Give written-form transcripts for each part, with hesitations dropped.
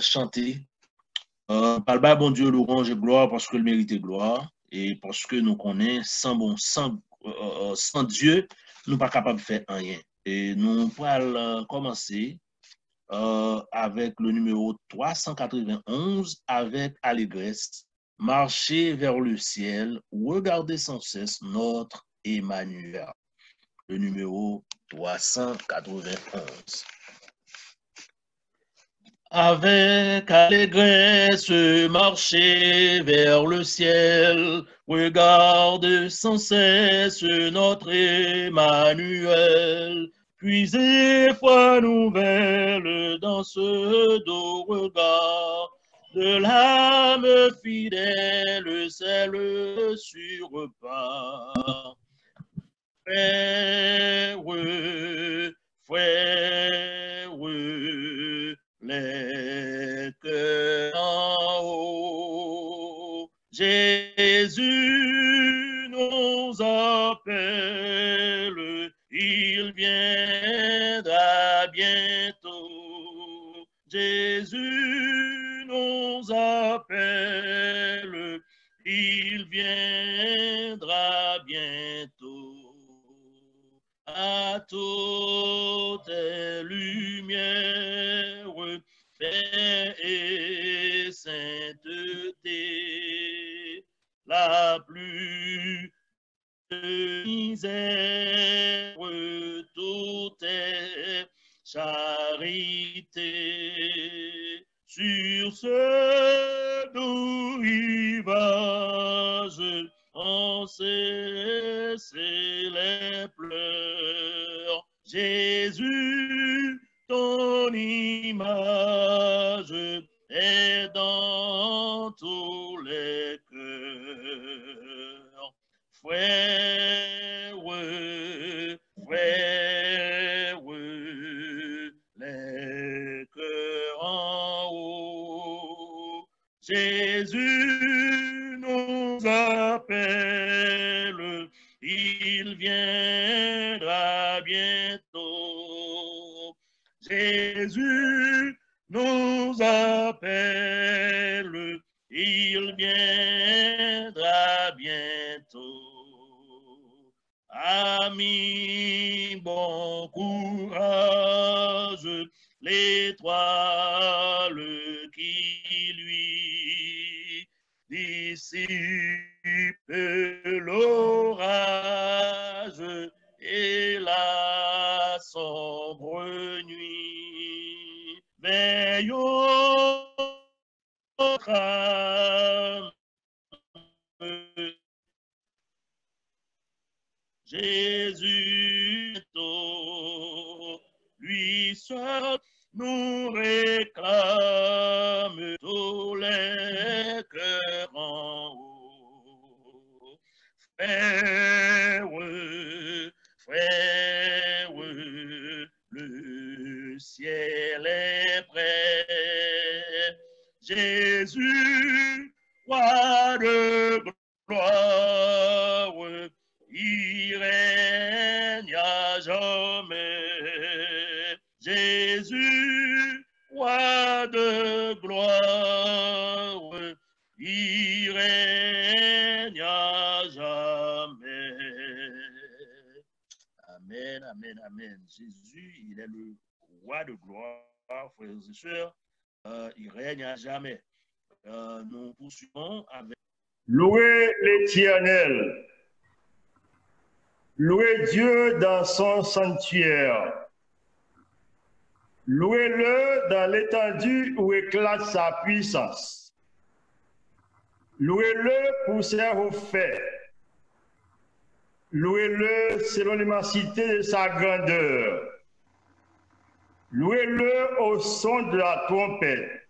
chanter. Par le bon Dieu, louange et gloire parce que le mérite est gloire et parce que nous connaissons sans Dieu, nous ne sommes pas capables de faire rien. Et nous allons commencer avec le numéro 391 avec allégresse. Marcher vers le ciel, regarder sans cesse notre Emmanuel. Le numéro 391. Avec allégresse, marcher vers le ciel, regarde sans cesse notre Emmanuel. Puiser foi nouvelle dans ce doux regard de l'âme fidèle, celle sur pas. Frère, les cœurs en haut, Jésus nous appelle, il viendra bientôt. Jésus nous appelle, il viendra bientôt. À toutes les lumières, paix et sainteté, la plus misère, tout est charité. Sur ce doux rivage, on cesse les pleurs. Jésus, ton image est dans tous les cœurs. Frère, les cœurs en haut, Jésus nous appelle, il viendra bientôt. Jésus nous appelle, il viendra bientôt. Amis, bon courage, l'étoile qui lui dissipe l'orage et la sombre nuit. Veillons notre âme, Jésus, lui seul nous réclame tous les cœurs en haut. Frère, le ciel est prêt. Jésus, roi de gloire, il règne à jamais. Jésus, roi de gloire, il règne à jamais. Amen, amen, amen. Jésus, il est le roi de gloire, frères et sœurs. Il règne à jamais. Nous poursuivons avec... Louez l'Éternel. Louez Dieu dans son sanctuaire. Louez-le dans l'étendue où éclate sa puissance. Louez-le pour ses hauts faits. Louez-le selon l'immensité de sa grandeur. Louez-le au son de la trompette.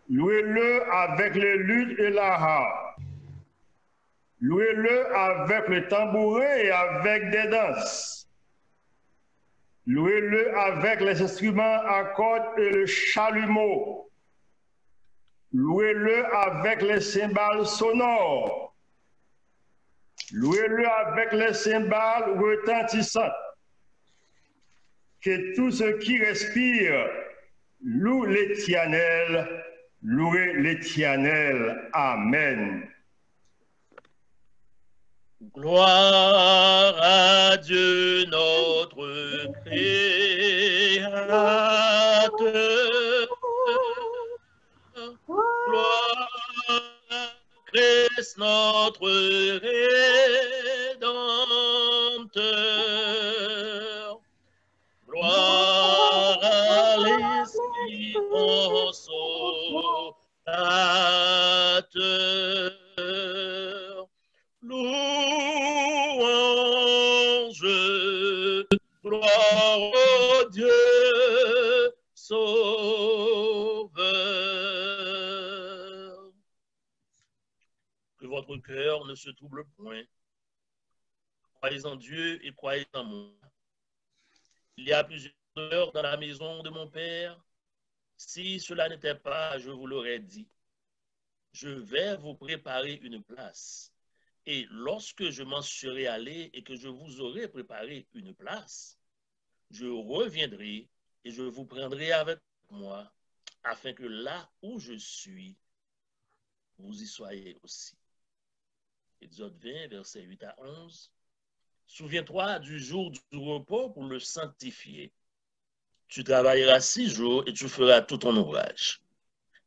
Louez-le avec le luth et la harpe. Louez-le avec le tambourin et avec des danses. Louez-le avec les instruments à cordes et le chalumeau. Louez-le avec les cymbales sonores. Louez-le avec les cymbales retentissantes. Que tout ce qui respire Loue l'Éternel, louez l'Éternel. Amen. Gloire à Dieu notre Créateur. Gloire à Christ notre Rédempteur. Gloire à l'Esprit consolateur. Louange, gloire au Dieu sauveur. Que votre cœur ne se trouble point. Croyez en Dieu et croyez en moi. Il y a plusieurs heures dans la maison de mon Père. Si cela n'était pas, je vous l'aurais dit. Je vais vous préparer une place. Et lorsque je m'en serai allé et que je vous aurai préparé une place, je reviendrai et je vous prendrai avec moi, afin que là où je suis, vous y soyez aussi. Exode 20, versets 8 à 11. Souviens-toi du jour du repos pour le sanctifier. Tu travailleras 6 jours et tu feras tout ton ouvrage.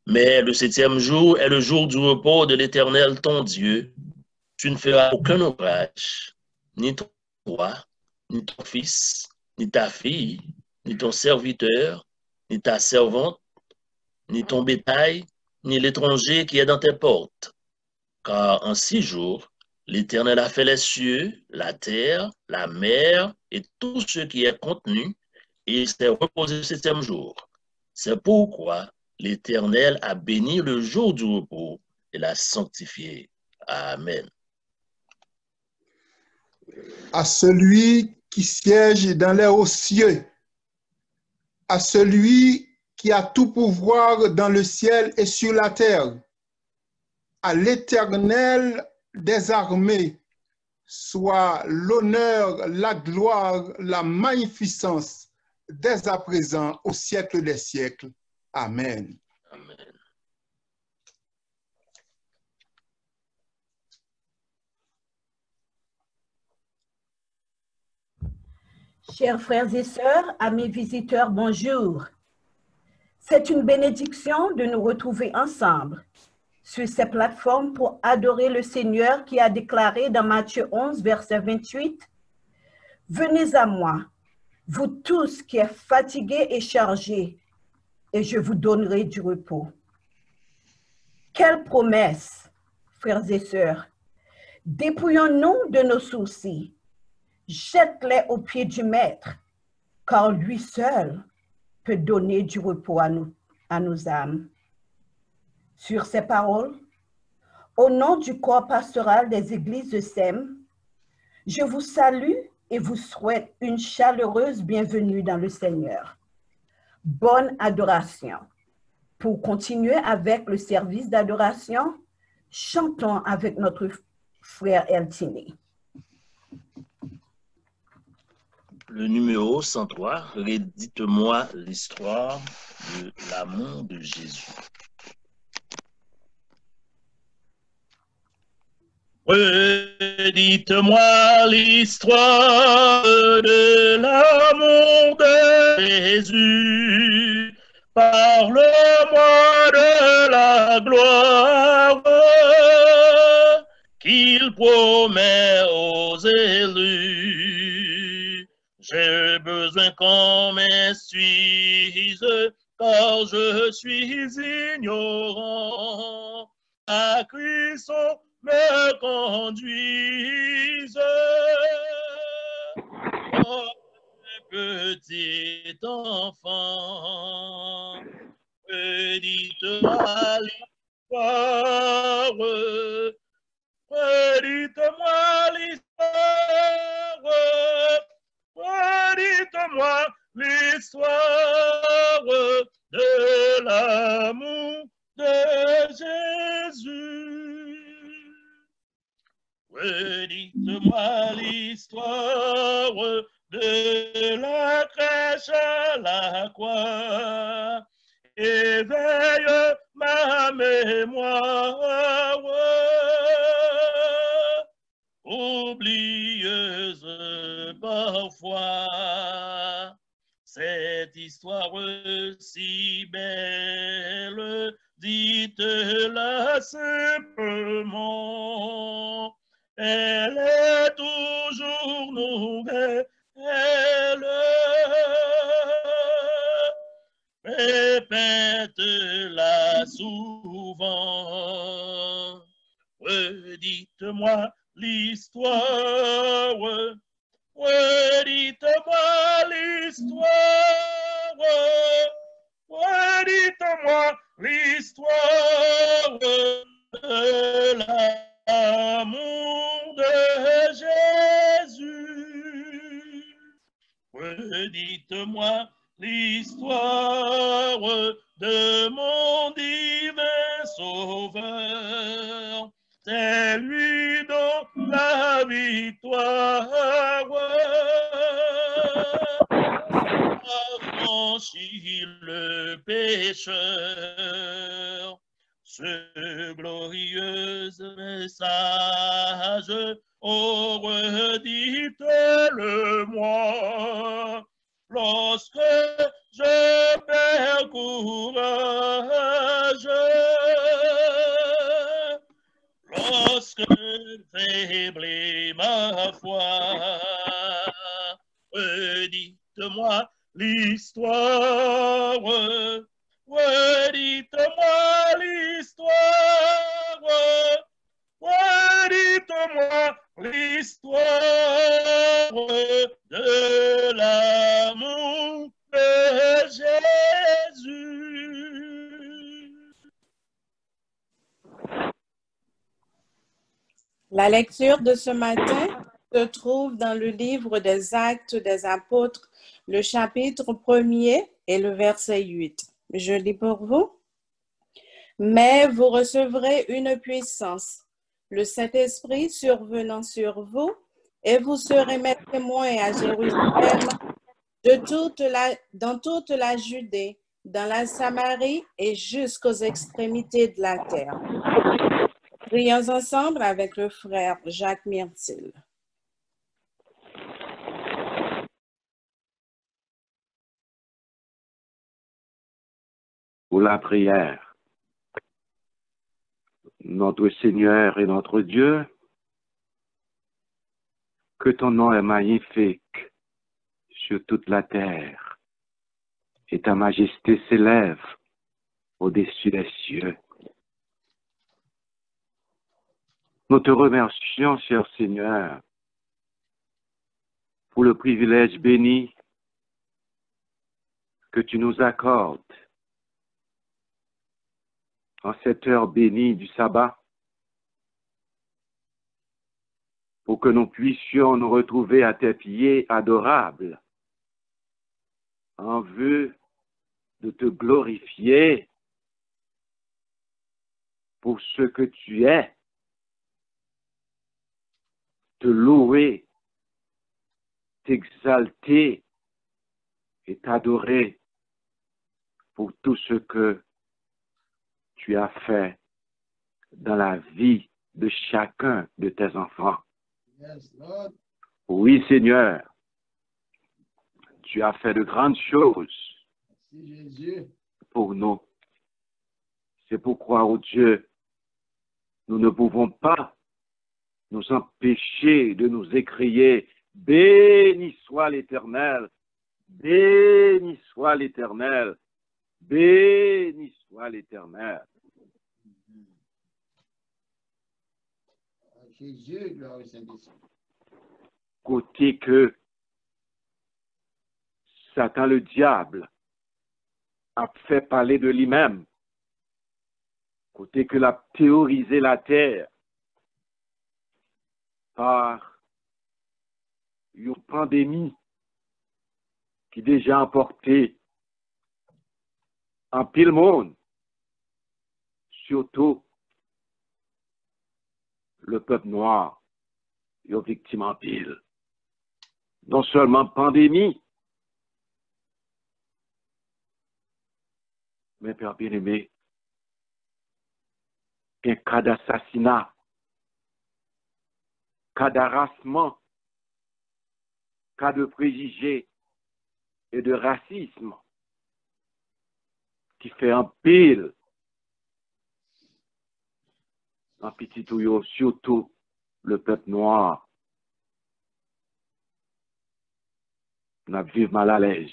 Mais le 7e jour est le jour du repos de l'Éternel ton Dieu. Tu ne feras aucun ouvrage, ni toi, ni ton fils, ni ta fille, ni ton serviteur, ni ta servante, ni ton bétail, ni l'étranger qui est dans tes portes. Car en 6 jours, l'Éternel a fait les cieux, la terre, la mer et tout ce qui est contenu, et il s'est reposé le 7e jour. C'est pourquoi l'Éternel a béni le jour du repos et l'a sanctifié. Amen. À celui qui siège dans les hauts cieux, à celui qui a tout pouvoir dans le ciel et sur la terre, à l'Éternel des armées, soit l'honneur, la gloire, la magnificence, dès à présent, au siècle des siècles. Amen. Amen. Chers frères et sœurs, amis visiteurs, bonjour. C'est une bénédiction de nous retrouver ensemble sur ces plateformes pour adorer le Seigneur qui a déclaré dans Matthieu 11, verset 28, « Venez à moi, vous tous qui êtes fatigués et chargés, et je vous donnerai du repos. » Quelle promesse, frères et sœurs! Dépouillons-nous de nos soucis. Jette-les aux pieds du Maître, car lui seul peut donner du repos à nos âmes. Sur ces paroles, au nom du corps pastoral des églises de SEM, je vous salue et vous souhaite une chaleureuse bienvenue dans le Seigneur. Bonne adoration. Pour continuer avec le service d'adoration, chantons avec notre frère Eltini. Le numéro 103, Rédite-moi l'histoire de l'amour de Jésus. Rédite-moi l'histoire de l'amour de Jésus. Parle-moi de la gloire qu'il promet aux élus. J'ai besoin qu'on m'instruise, car je suis ignorant. À Christ me conduise. Oh, petit enfant, redite-moi l'histoire. Redite-moi l'histoire. Redite-moi l'histoire de l'amour de Jésus. Redite-moi l'histoire de la crèche à la croix. éveille ma mémoire, oublieuse parfois, cette histoire si belle, dites-la simplement, elle est toujours nouvelle. Répète-la souvent. Redites-moi l'histoire. Redites-moi l'histoire. Redites-moi l'histoire de l'amour de Jésus. Redites-moi l'histoire de mon divin Sauveur. C'est lui dont la victoire a franchi le pécheur. Ce glorieux message, oh, redites-le-moi. Lorsque je perds courage, lorsque faiblit ma foi, redites-moi l'histoire, redites-moi l'histoire, redites-moi l'histoire de l'amour de Jésus. La lecture de ce matin se trouve dans le livre des Actes des Apôtres, le chapitre 1er et le verset 8. Je lis pour vous. Mais vous recevrez une puissance, le Saint-Esprit survenant sur vous, et vous serez mes témoins à Jérusalem, dans toute la Judée, dans la Samarie et jusqu'aux extrémités de la terre. Prions ensemble avec le frère Jacques Myrtil. Pour la prière. Notre Seigneur et notre Dieu, que ton nom est magnifique sur toute la terre et ta majesté s'élève au-dessus des cieux. Nous te remercions, cher Seigneur, pour le privilège béni que tu nous accordes en cette heure bénie du sabbat, pour que nous puissions nous retrouver à tes pieds adorables, en vue de te glorifier pour ce que tu es, te louer, t'exalter et t'adorer pour tout ce que tu as fait dans la vie de chacun de tes enfants. Yes, Lord. Oui, Seigneur, tu as fait de grandes choses Merci, Jésus. pour nous. C'est pourquoi, oh Dieu, nous ne pouvons pas nous empêcher de nous écrier « Béni soit l'Éternel, béni soit l'Éternel, béni soit l'Éternel. » Jésus, gloire au Saint-Esprit. Côté que Satan le diable a fait parler de lui-même, côté que l'a théorisé la terre par une pandémie qui déjà emporté en pile monde, surtout le peuple noir, et aux victimes en pile. Non seulement pandémie, Mais Père bien-aimé, un cas d'assassinat, cas d'harassement, cas de préjugés et de racisme qui fait un pile en petit tuyau, surtout le peuple noir. On vivre mal à l'aise.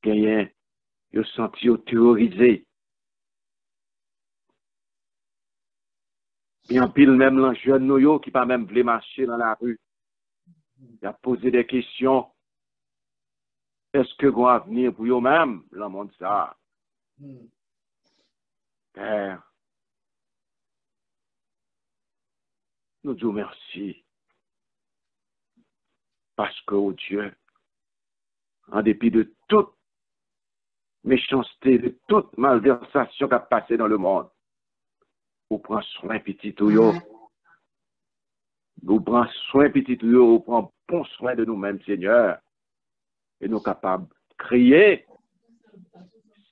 Gagnant, ils senti terrorisés. Et en pile même les jeunes noyaux qui pas même voulu marcher dans la rue. Il a posé des questions. Est-ce que vous allez venir pour vous-même, le monde ça? Père, nous disons merci. Parce que, oh Dieu, en dépit de toute méchanceté, de toute malversation qui a passé dans le monde, vous prenez soin, petit tuyau. Vous prenez soin, petit tuyau, vous prenez bon soin de nous-mêmes, Seigneur. Et nous capables de crier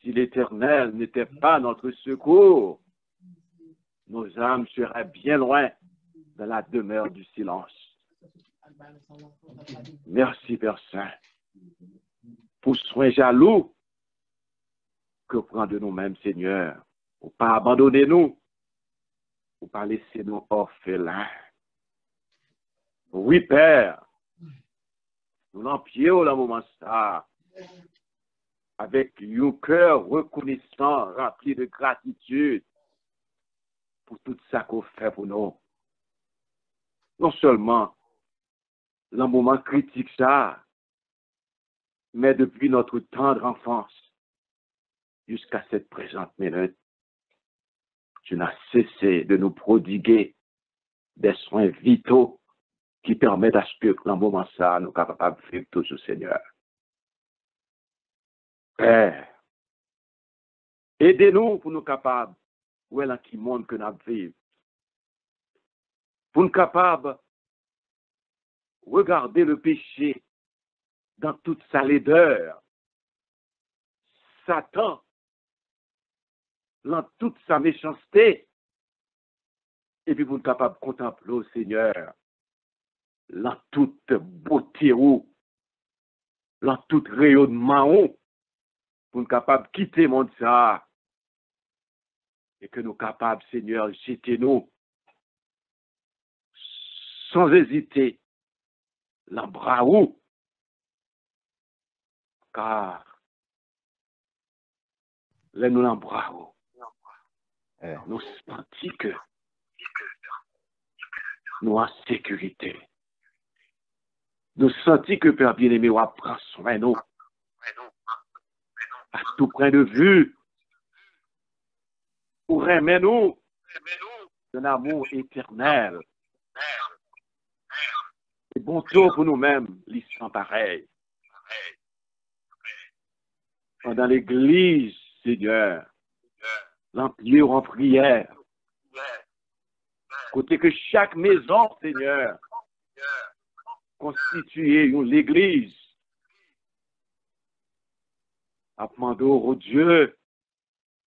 si l'Éternel n'était pas notre secours, nos âmes seraient bien loin de la demeure du silence. Merci, Père Saint, pour soin jaloux que prend de nous-mêmes, Seigneur, pour pas abandonner nous, pour pas laisser nous orphelins. Oui, Père, nous l'empions dans le moment ça, avec un cœur reconnaissant, rempli de gratitude pour tout ça qu'on fait pour nous. Non seulement le moment critique ça, mais depuis notre tendre enfance jusqu'à cette présente minute, tu n'as cessé de nous prodiguer des soins vitaux qui permettent à ce que dans le moment ça, nous sommes capables de vivre toujours, Seigneur. Père, aidez-nous pour nous capables, où est là qui monde que nous vivons, pour nous capables de regarder le péché dans toute sa laideur, Satan, dans toute sa méchanceté, et puis pour nous capables de contempler au Seigneur, dans toute beauté, dans tout rayonnement, pour nous capables de quitter le monde ça, et que nous capables, Seigneur, jeter-nous sans hésiter l'embras où, car là nous l'embras où, nous sentons que nous en sécurité. Nous sentons que Père bien-aimé prend soin de nous à tout point de vue pour aimer nous d'un amour éternel. Et bon tour pour nous-mêmes, l'histoire pareil. Dans l'église, Seigneur, l'empire en prière. Côté que chaque maison, Seigneur, constituée l'église. Appelons au Dieu,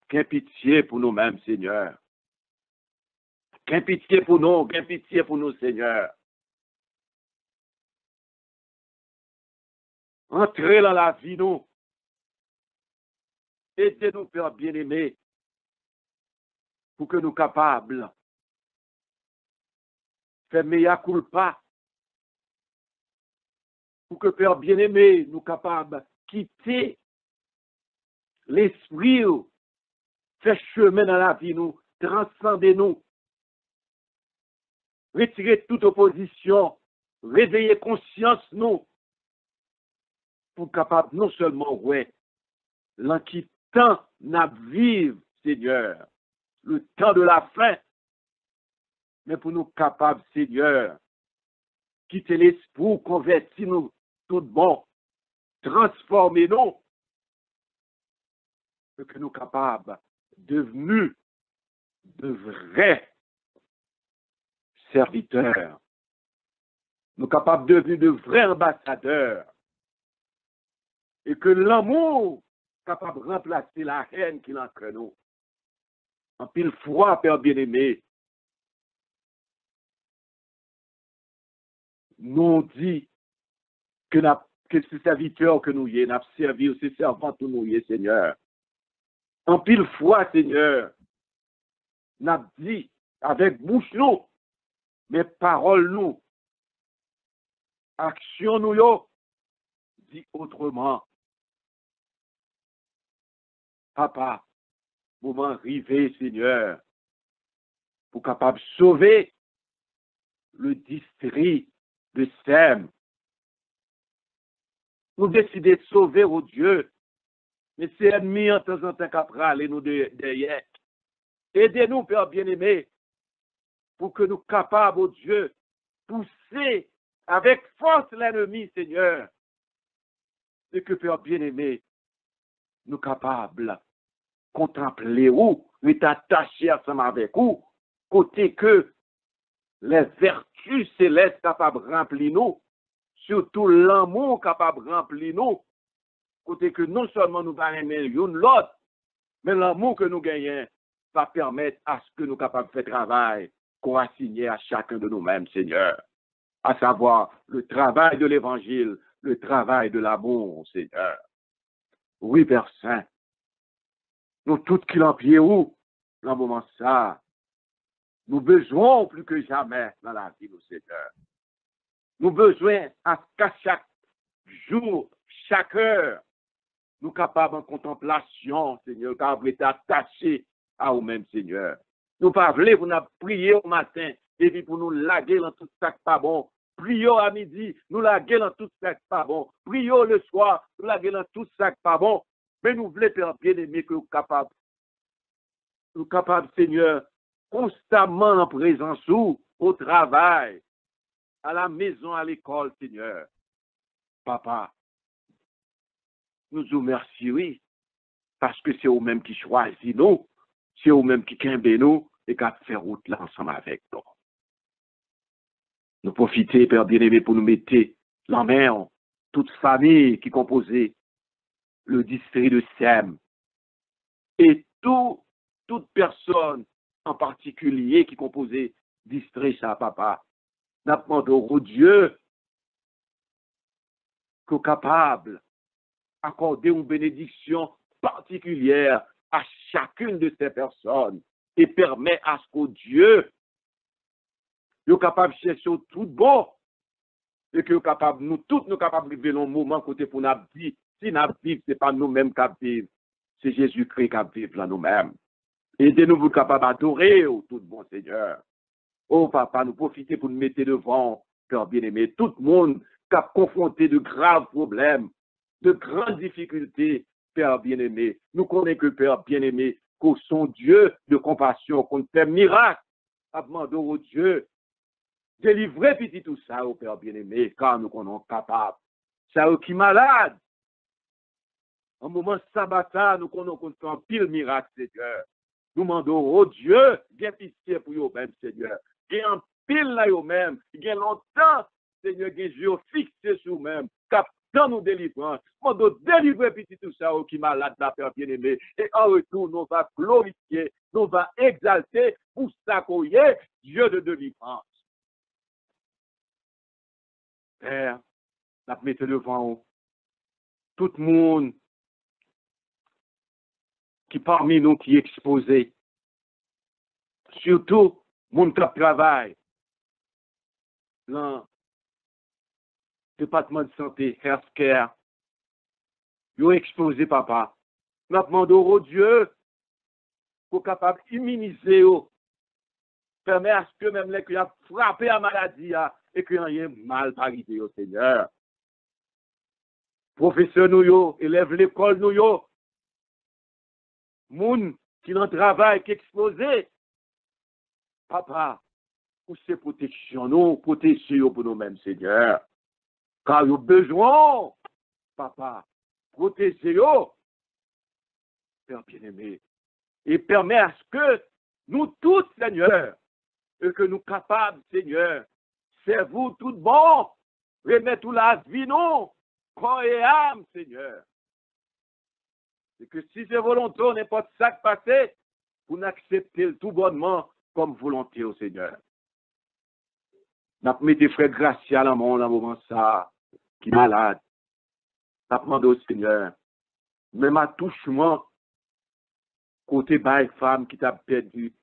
qu'un pitié pour nous-mêmes, Seigneur. Qu'un pitié pour nous, Seigneur. Entrez dans la vie, nous. Aidez-nous, Père bien-aimé, pour que nous capables de faire mea culpa, pour que, Père bien-aimé, nous capables de quitter l'esprit, faire chemin dans la vie, nous, transcender nous, retirer toute opposition, réveiller conscience, nous, pour capable non seulement, ouais, l'en qui temps n'a vivre, Seigneur, le temps de la fin, mais pour nous capables, Seigneur, quitter l'esprit, convertir nous tout bon, transformer nous, pour que nous capables, devenus de vrais serviteurs, nous capables de devenir de vrais ambassadeurs, et que l'amour capable de remplacer la haine qui est entre nous. En pile foi, Père bien-aimé, nous dit que ces serviteurs que nous y avons servi, ces servants que nous y avons, Seigneur. En pile foi, Seigneur, nous dit avec bouche nous, mais paroles nous, action nous yo, dit autrement. Papa, moment arrivé, Seigneur, pour capable de sauver le district de Sem. Nous décidons de sauver, oh Dieu, mais c'est ennemi en temps qu'après nous derrière. Aidez-nous, Père bien-aimé, pour que nous capables, oh Dieu, pousser avec force l'ennemi, Seigneur, et que, Père bien-aimé, nous capables contempler où, nous attacher ensemble avec où, côté que les vertus célestes capables de remplir nous, surtout l'amour capable de remplir nous, côté que non seulement nous allons aimer l'une l'autre, mais l'amour que nous gagnons va permettre à ce que nous capables de faire travail qu'on a signé à chacun de nous-mêmes, Seigneur, à savoir le travail de l'évangile, le travail de l'amour, Seigneur. Oui, Père Saint, nous tous qui l'en pied où, dans le moment ça, nous besoin plus que jamais dans la vie, Seigneur. Nous besoin qu'à chaque jour, chaque heure, nous capables en contemplation, Seigneur, car vous êtes attachés à vous-même, Seigneur. Nous pas voulons pour nous prier au matin, et puis pour nous laguer dans tout ça qui pas bon. Prions à midi, nous laguer dans tout ça qui pas bon. Prions le soir, nous laguer dans tout ça qui pas bon. Mais nous voulons, Père bien-aimé, que nous capables, Seigneur, constamment en présence au travail, à la maison, à l'école, Seigneur. Papa, nous vous remercions, oui, parce que c'est vous-même qui choisit nous, c'est vous-même qui quimbe nous et qui fait route là ensemble avec nous. Nous profitons, Père bien-aimé, pour nous mettre la main, toute famille qui composait le district de Sem et toute personne en particulier qui composait le district ça, papa. Nous demandons au Dieu que capable d'accorder une bénédiction particulière à chacune de ces personnes et permet à ce que Dieu soit capable de chercher tout bon et que nous tous nous capables de vivre un moment côté pour nous dire si nous vivons, ce n'est pas nous-mêmes qui vivons, c'est Jésus-Christ qui vit là nous-mêmes. Aidez-nous pour capables d'adorer tout bon Seigneur. Oh papa, nous profitons pour nous mettre devant, Père bien-aimé, tout le monde qui a confronté de graves problèmes, de grandes difficultés, Père bien-aimé. Nous connaissons que Père bien-aimé, qu'au son Dieu de compassion, qu'on fait miracle, demandons au Dieu, délivrez petit tout ça au Père bien-aimé, car nous sommes capables. Ça qui est malade. En moment sabbatin, nous connaissons qu'on fait un pile miracle, Seigneur. Nous demandons au Dieu, bien pitié pour vous-même, Seigneur. Il y a un pile là vous-même. Il y a longtemps, Seigneur, il y a un yeux fixé sur vous-même. Dans nos délivrances, nous devons délivrer petit tout ça qui est malade, la Père bien-aimé. Et en retour, nous allons glorifier, nous allons exalter pour ça qu'on y est, Dieu de délivrance. Père, nous mettons devant tout le monde qui parmi nous qui est exposé, surtout mon qui travaille dans le département de santé, healthcare, ils ont exposé, papa. Nous demandons au Dieu pour capable d'immuniser, permettre à ce que même les qui ont frappé la maladie et qu'il n'y ait mal arrivé au Seigneur. Professeurs nous, élèves l'école nous, moun qui dans le travail, qui est exposé. Papa, pour ces protections, nous, protéger pour nous-mêmes, Seigneur. Car nous avons besoin, papa, protéger-nous, Père bien-aimé, et permet à ce que nous tous, Seigneur, et que nous capables, Seigneur, c'est vous tout bon, remettre toute la vie, nous, corps et âme, Seigneur. C'est que si c'est volonté, n'importe ça qui passe, vous n'acceptez le tout bonnement comme volonté au Seigneur. N'a pas mis frère Gracia dans mon moment ça, qui est malade. N'a pas demandé au Seigneur. Même à touchement, côté bail femme qui t'a perdu.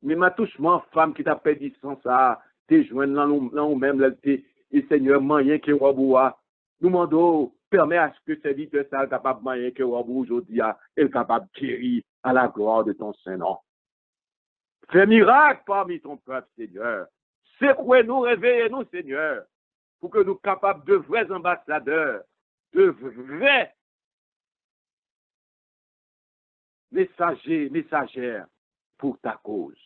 Même à touchement, femme qui t'a perdu sans ça, t'es joindre dans nous même, et Seigneur, moyen que Waboua. Nous demandons, permet à ce que serviteur soit capable de moyen que Waboua aujourd'hui est capable de guérir à la gloire de ton Saint-Nom. Fais miracle parmi ton peuple, Seigneur. C'est quoi nous réveillez-nous, Seigneur, pour que nous soyons capables de vrais ambassadeurs, de vrais messagères pour ta cause.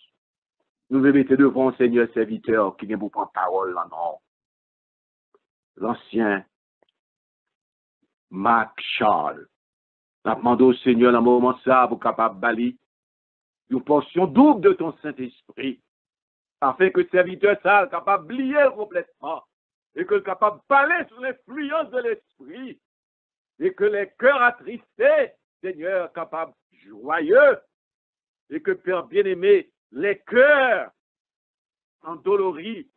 Nous nous mettons devant, Seigneur, serviteur, qui vient pour prendre parole là, non. L'ancien Marc Charles. Nous demandons au Seigneur, dans le moment ça, pour capable de balayer une portion double de ton Saint-Esprit, afin que le serviteur soit capable d'oublier complètement, et que capable de parler sous l'influence de l'Esprit, et que les cœurs attristés, Seigneur, capables joyeux, et que Père bien-aimé, les cœurs endoloris,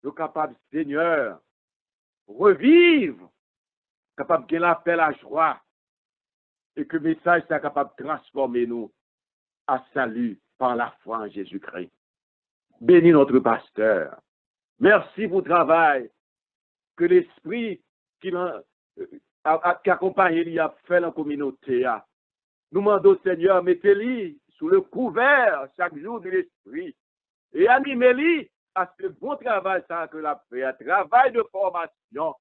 nous capables, Seigneur, revivre, capables de l'appel à joie, et que le message soit capable de transformer nous à salut par la foi en Jésus-Christ. Bénis notre pasteur. Merci pour le travail que l'Esprit qui accompagne lui a fait dans la communauté. Nous demandons, Seigneur, mettez-lui sous le couvert chaque jour de l'Esprit et animez-lui à ce bon travail ça que l'a fait, travail de formation,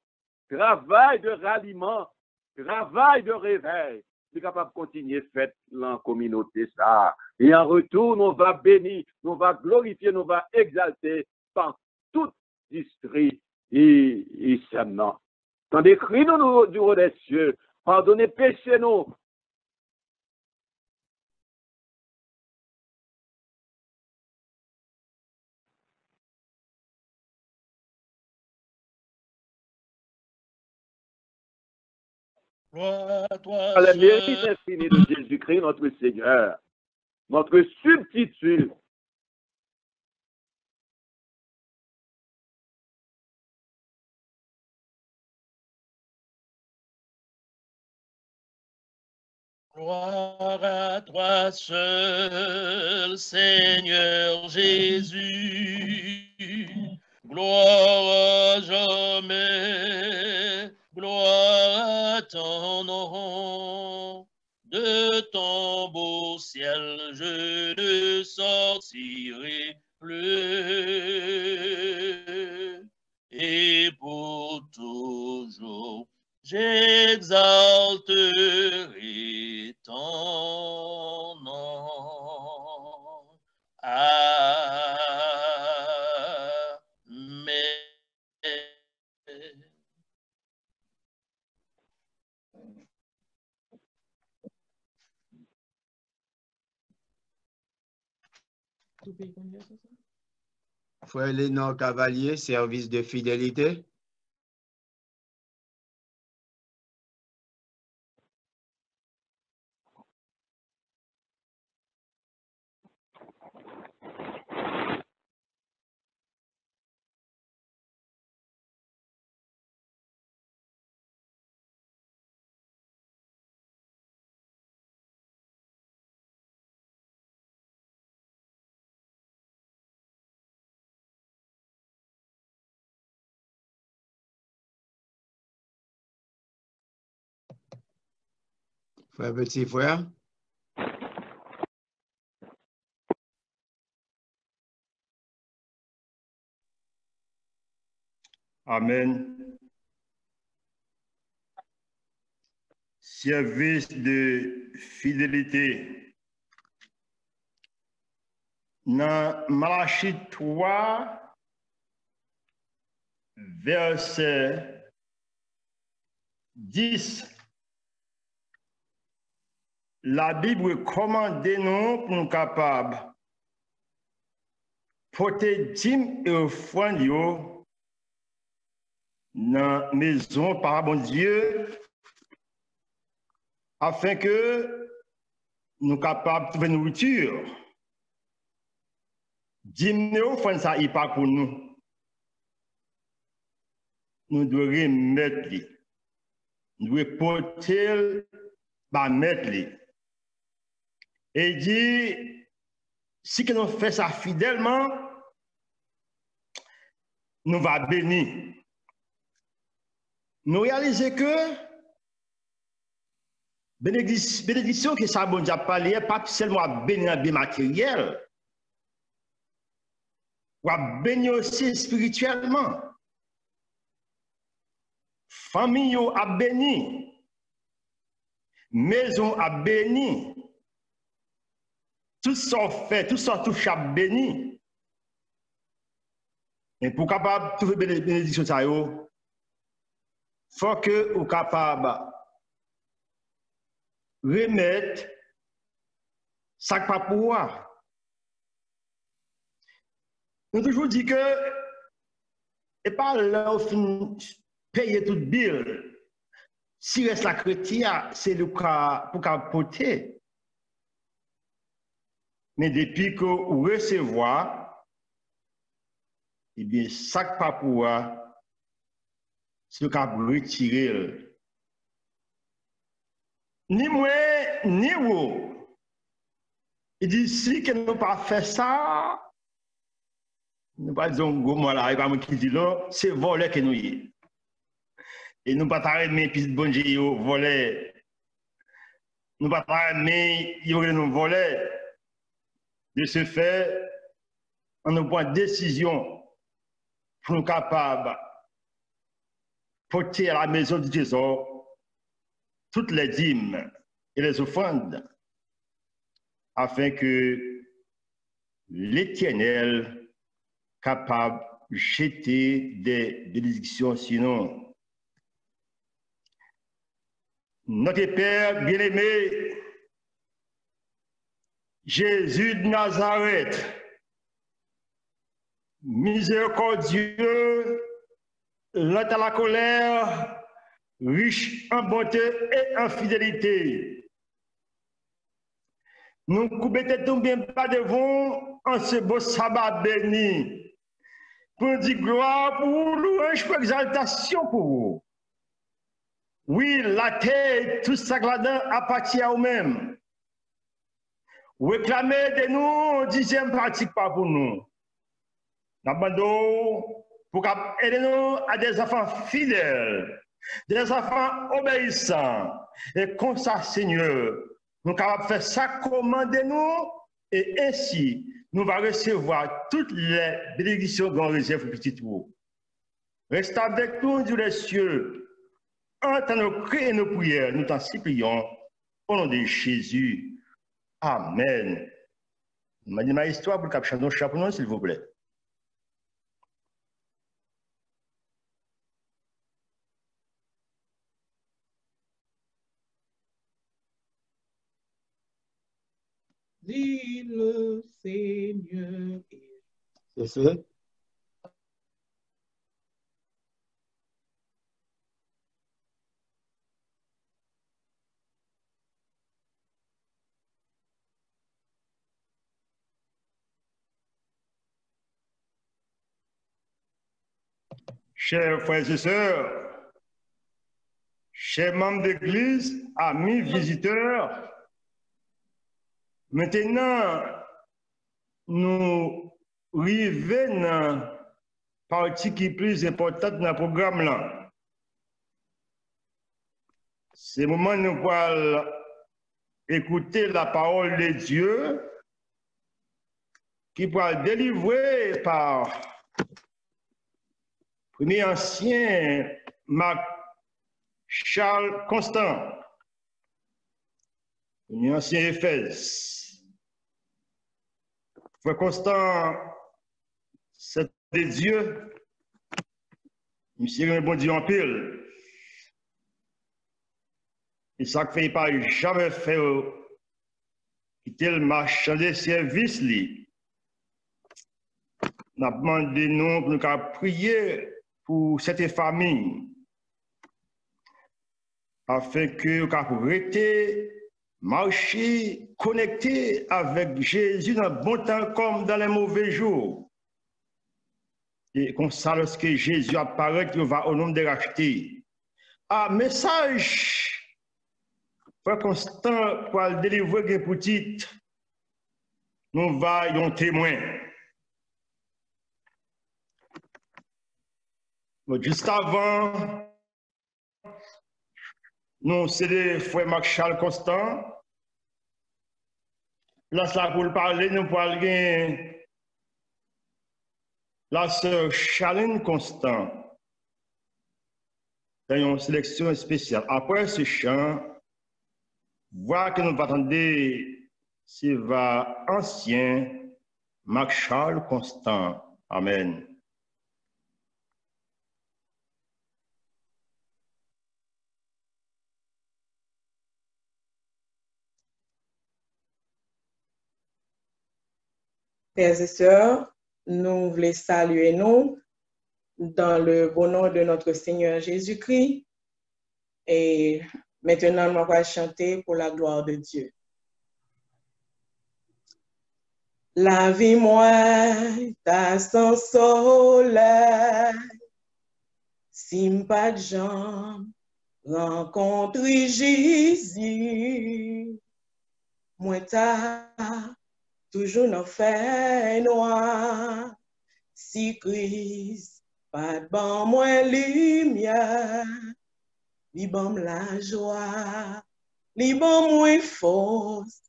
travail de ralliement, travail de réveil. C'est capable de continuer faire dans la communauté ça. Et en retour, on va bénir, on va glorifier, on va exalter par tout district et seulement. Tandis que nous du haut des cieux, pardonnez péché nous. Gloire à toi, Par le mérite infini de Jésus-Christ, notre Seigneur, notre substitut. Gloire à toi seul, Seigneur Jésus. Gloire à jamais. Gloire à ton nom. De ton beau ciel, je ne sortirai plus. Et pour toujours, j'exalterai ton nom. Amen. Frère Lénore Cavalier, service de fidélité. Frère Petit Frère. Amen. Service de fidélité. Dans Malachie 3, verset 10, la Bible commande nous pour nous capables porter dîme et offrande dans la maison par bon Dieu afin que nous capables de trouver nourriture. Dis-nous, ça n'est pas pour nous. Nous devons remettre les. Nous devons porter, mettre les. Et il dit, si que nous faisons ça fidèlement, nous va bénir. Nous réalisons que bénédiction que ça bon Dieu parlé, pas seulement bénir un bien matériel, ou bénir aussi spirituellement. Famille a béni, maison a béni, tout ça fait, tout ça touche à béni. Et pour capable de trouver bénédiction, il faut que vous capable remettre ça pas pouvoir. Nous toujours dit que et pas là au fin payer toute bill. Si reste la chrétien, c'est le cas pour capoter. Mais depuis que vous recevez, eh bien, ça pas pouvoir, c'est le cas pour retirer. Ni moi, ni vous. Il dit, si que nous pas fait ça, nous pas disons, moi là, il va me qui dit là, c'est voler que nous y est. Et nous pas t'arrêter, puis bon Dieu, voler. Nous pas t'arrêter, il va nous voler. De ce fait, on nous prend décision pour nous capables de porter à la maison du trésor toutes les dîmes et les offrandes, afin que l'Éternel capable de jeter des bénédictions, sinon. Notre Père bien-aimé, Jésus de Nazareth, miséricordieux, lent à la colère, riche en bonté et en fidélité. Nous coupons bien pas devant en ce beau sabbat béni. Pour dire gloire pour vous, louange pour exaltation pour vous. Oui, la terre, tout ça là-dedans appartient à vous-même. Réclamez de nous, dixième pratique pas pour nous. N'abandon pour aider nous à des enfants fidèles, des enfants obéissants. Et comme ça, Seigneur, nous sommes capables de faire ça, commandez-nous, et ainsi, nous allons recevoir toutes les bénédictions qu'on réserve pour petit trou. Reste avec nous, Dieu des cieux. Entends nos cris et nos prières, nous t'en supplions, au nom de Jésus. Amen. Je vais dire ma histoire pour que nous chantions, s'il vous plaît. Dis le Seigneur. C'est ça? Chers frères et sœurs, chers membres d'église, amis, visiteurs, maintenant, nous arrivons dans la partie qui est plus importante dans le programme là. C'est le moment où nous allons écouter la parole de Dieu qui pourra être délivrée par premier ancien Marc Charles Constant, premier ancien Éphèse. Frère Constant, c'est de Dieu, monsieur un bon Dieu en pile. Et ça fait pas jamais fait quitter le marchand de service li. N'a demandé nous pour nous prier pour cette famille. afin que vous puissiez marcher, connecté avec Jésus dans le bon temps comme dans les mauvais jours. Et comme ça, lorsque Jésus apparaît, il va au nom de racheter. Ah, message, Frère Constant, pour le délivrer des petites, nous voyons témoin. Juste avant, nous, c'est le frère Marc-Charles Constant. Là, ça pour parler, nous parlons la sœur Charlène Constant. C'est une sélection spéciale. Après ce chant, voilà que nous attendons, c'est va ancien Marc-Charles Constant. Amen. Frères et sœurs, nous voulons saluer nous dans le bon nom de notre Seigneur Jésus-Christ. Et maintenant, nous allons chanter pour la gloire de Dieu. La vie, moi, t'as sans soleil, si m'pas de jambes, rencontre Jésus, moi, t'as toujours n'en fait noir, si Christ, pas de bon moins lumière, li bon la joie, li bon moins force,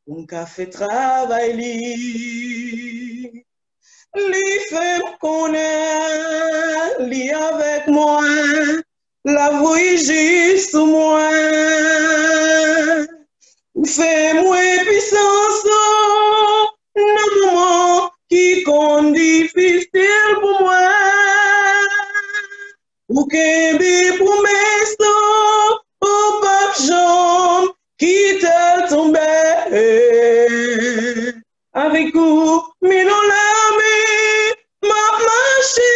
pour qu'a fait travail li fait connaître, li avec moi, la vie juste moi, fait moins puissance, non moment qui compte difficile pour moi, ou qu'un promesse, au pape Jean, qui t'a tombé, avec vous, mais non l'armée, ma marché,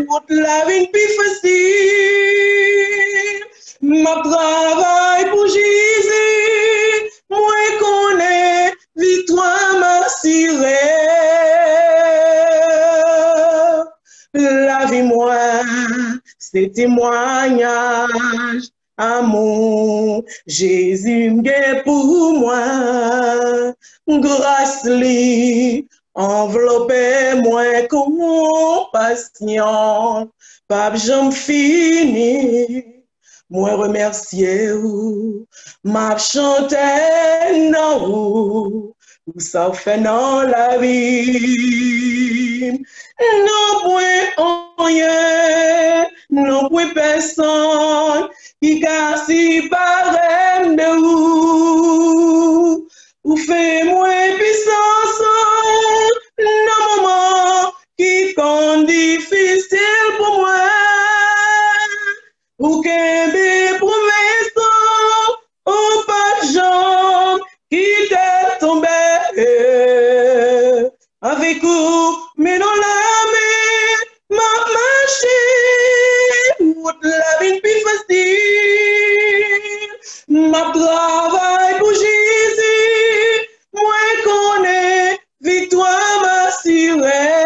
votre la vie plus facile, ma travail pour Jésus, moi connais, victoire m'assurée. La vie, moi, c'est témoignage, amour, Jésus m'gagne pour moi, grâce lui, enveloppez moi compassion, pape j'en fini, moi remercier vous, m'a chanté non vous ça fait dans la vie, non point rien, non point personne, qui casse pareil de vous fait moins puissance, non moment qui compte difficile pour moi, ou qu'un bé promesse, ou pas de gens qui t'est tombé, avec vous, mais non la main, ma machine, la vie plus facile, ma travail pour Jésus, moi connais, victoire m'assurée,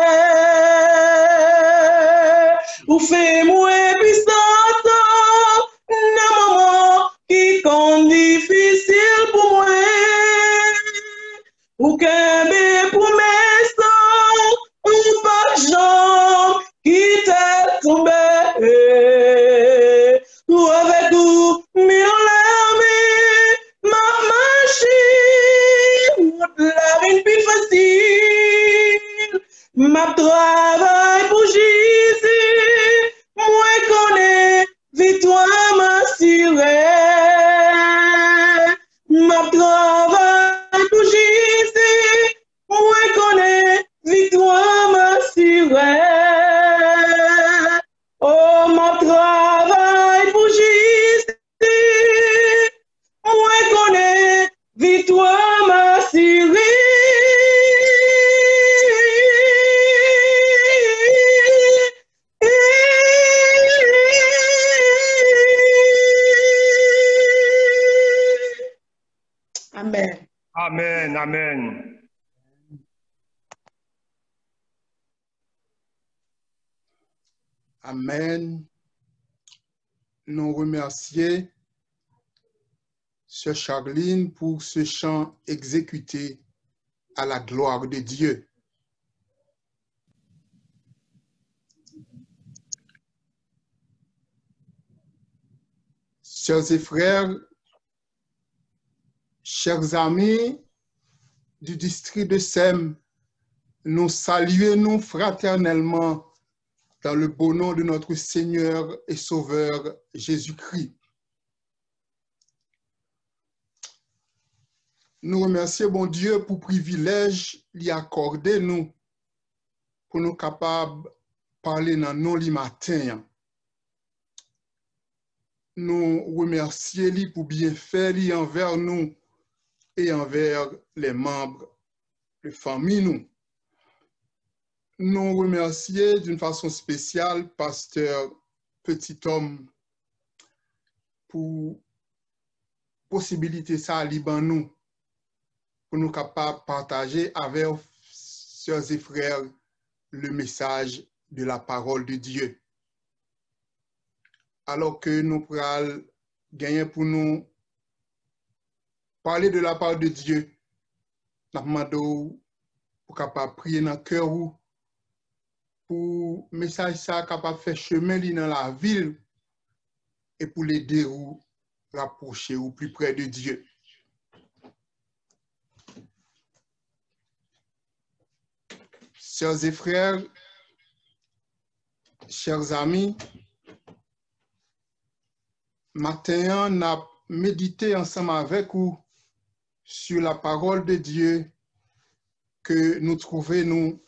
ou fait moins puissance, non moment qui compte difficile pour moi, ou qu'un bé promesse, ou pas de gens qui t'est tombé, ou avec vous, mais on l'a mis, ma machine, la vie plus facile, ma travail pour Jésus, moi connais, victoire m'assurée, ma travail pour Jésus, moi connais, victoire m'assurée. Oh, ma travail pour Jésus, moi connais, victoire m'assurée. Amen. Amen. Amen. Amen. Nous remercions Sœur Charline pour ce chant exécuté à la gloire de Dieu. Sœurs et frères, chers amis du district de Sem, nous saluons fraternellement dans le beau nom de notre Seigneur et Sauveur Jésus-Christ. Nous remercions bon Dieu pour le privilège lui accordé nous pour nous capables de parler dans nous le matin. Nous remercions lui pour bien faire lui envers nous et envers les membres de famille nous. Nous remercions d'une façon spéciale pasteur Petit Homme pour possibilité ça liban nous pour nous capables de partager avec sœurs et frères le message de la parole de Dieu. Alors que nous pourrons gagner pour nous parler de la parole de Dieu, nous demandons pour capable prier dans le cœur pour le message ça capable de faire chemin dans la ville et pour l'aider ou rapprocher au plus près de Dieu. Sœurs et frères, chers amis, matin, on a médité ensemble avec vous sur la parole de Dieu que nous trouvons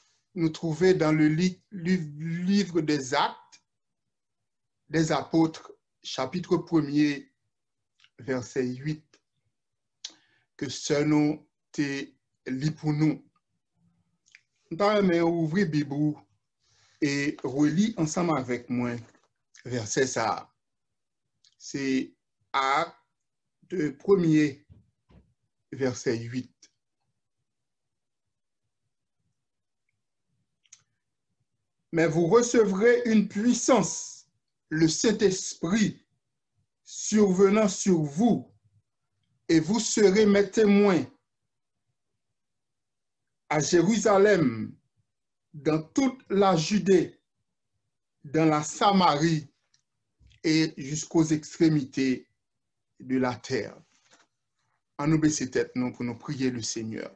dans le livre des Actes des Apôtres, chapitre 1er, verset 8, que ce nous te lit pour nous. Nous allons ouvrir la Bible et relire ensemble avec moi verset ça. C'est Actes 1er, verset 8. Mais vous recevrez une puissance, le Saint-Esprit, survenant sur vous, et vous serez mes témoins à Jérusalem, dans toute la Judée, dans la Samarie et jusqu'aux extrémités de la terre. En nous baisser tête, nous pour nous prier le Seigneur.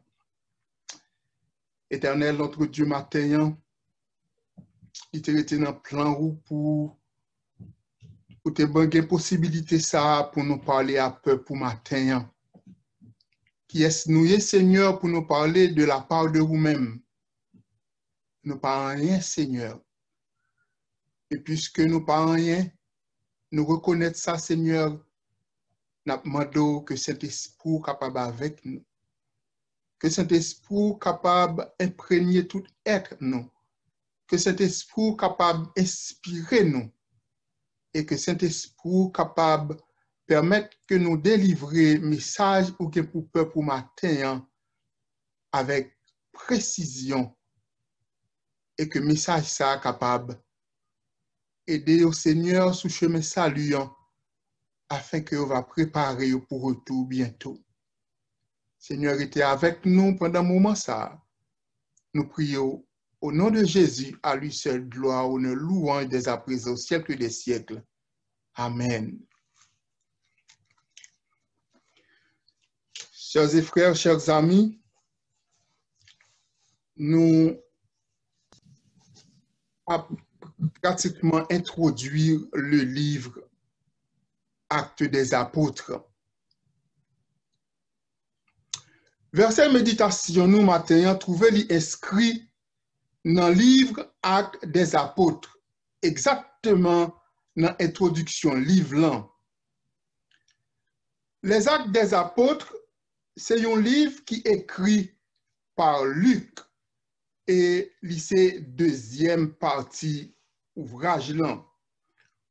Éternel, notre Dieu matin, il t'a été dans le plan pour te donner possibilité ça pour nous parler à peu pour matin. Qui est nous, Seigneur, pour nous parler de la part de vous-même. Nous parlons rien, Seigneur. Et puisque nous parlons rien, nous reconnaissons ça, Seigneur. Nous demandons que cet esprit capable avec nous. Que cet esprit capable d'imprégner tout être nous. Que cet esprit capable d'inspirer nous. Et que cet esprit capable permettre que nous délivrer message ou que pour peuple pour matin avec précision et que message ça capable aider au Seigneur sous chemin saluant afin que on va préparer pour retour bientôt. Seigneur était avec nous pendant un moment ça. Nous prions au nom de Jésus, à lui seul gloire, honneur, louange dès à présent au siècle des siècles. Amen. Chers et frères, chers amis, nous avons pratiquement introduit le livre Actes des Apôtres. Verset méditation, nous, matin, trouvons inscrit dans le livre Actes des Apôtres, exactement dans l'introduction, livre là. Les Actes des Apôtres, c'est un livre qui est écrit par Luc et c'est deuxième partie ouvrage là.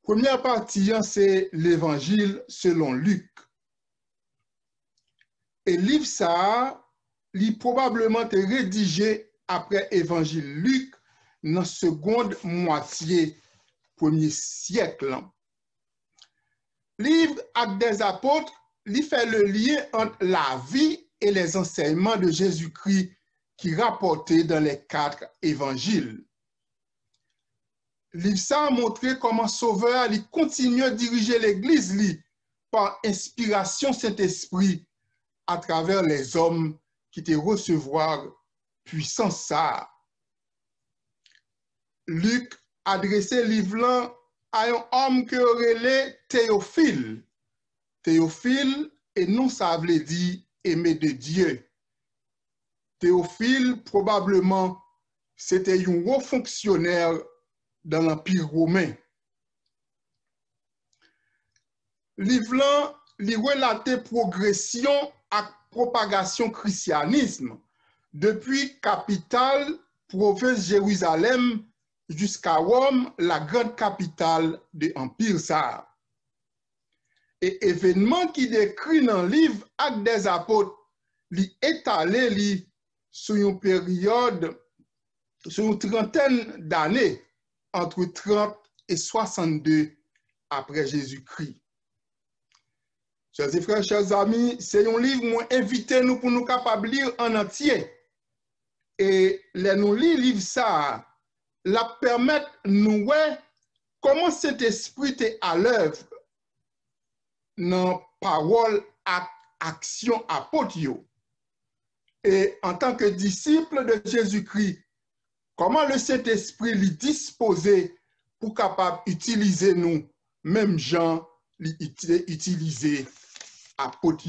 Première partie, c'est l'évangile selon Luc. Et livre ça, il probablement été rédigé après Évangile Luc dans seconde moitié premier siècle. Livre Actes des Apôtres, il fait le lien entre la vie et les enseignements de Jésus-Christ qui rapportés dans les 4 évangiles. Livre ça a montré comment Sauveur il continue à diriger l'Église par inspiration Saint-Esprit à travers les hommes qui te recevoir puissance ça. Luc adressé livre à un homme que relait Théophile. Théophile, et non ça veut dire aimé de Dieu. Théophile, probablement, c'était un haut fonctionnaire dans l'Empire romain. Livre li relatait progression et propagation christianisme depuis capitale, province Jérusalem, jusqu'à Rome, la grande capitale de l'Empire ça. Et événement qui décrit dans le livre Actes des Apôtres, li étalé li sur une période, sur une trentaine d'années, entre 30 et 62 après Jésus-Christ. Chers et frères, chers amis, c'est un livre moi invité nous pour nous capables de lire en entier. Et les nous lire livre ça, la permettre nous voir comment cet esprit est à l'œuvre dans parole et action apôtre. Et en tant que disciple de Jésus-Christ, comment le Saint-Esprit lui disposé pour capable utiliser nous, même gens utiliser apôtre.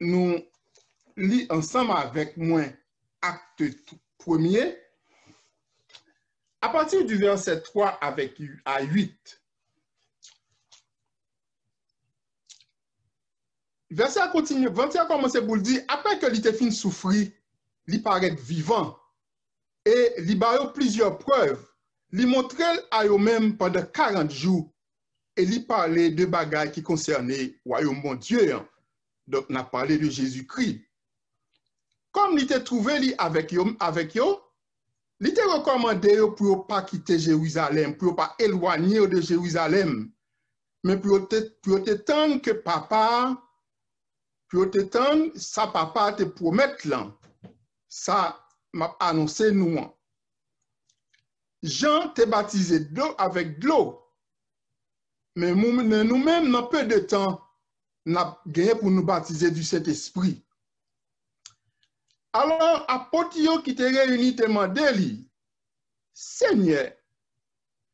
Nous lisons ensemble avec moi acte 1er à partir du verset 3 à 8. Verset continue, 21 commence pour dire, après que l'ité fin souffrir, il paraît vivant, et il a plusieurs preuves, il montre à eux-mêmes pendant 40 jours, et il parlait de bagailles qui concernaient le royaume de Dieu. Donc, on a parlé de Jésus-Christ. Comme il était trouvé avec eux, il était recommandé pour ne pas quitter Jérusalem, pour ne pas éloigner de Jérusalem, mais pour attendre que papa, pour attendre, sa papa te promette là. Ça m'a annoncé nous. Jean t'est baptisé d'eau avec de l'eau. Mais nous-mêmes, dans peu de temps, nous avons gagné pour nous baptiser du Saint-Esprit. Alors, apôtre qui te réunit te demandé, Seigneur,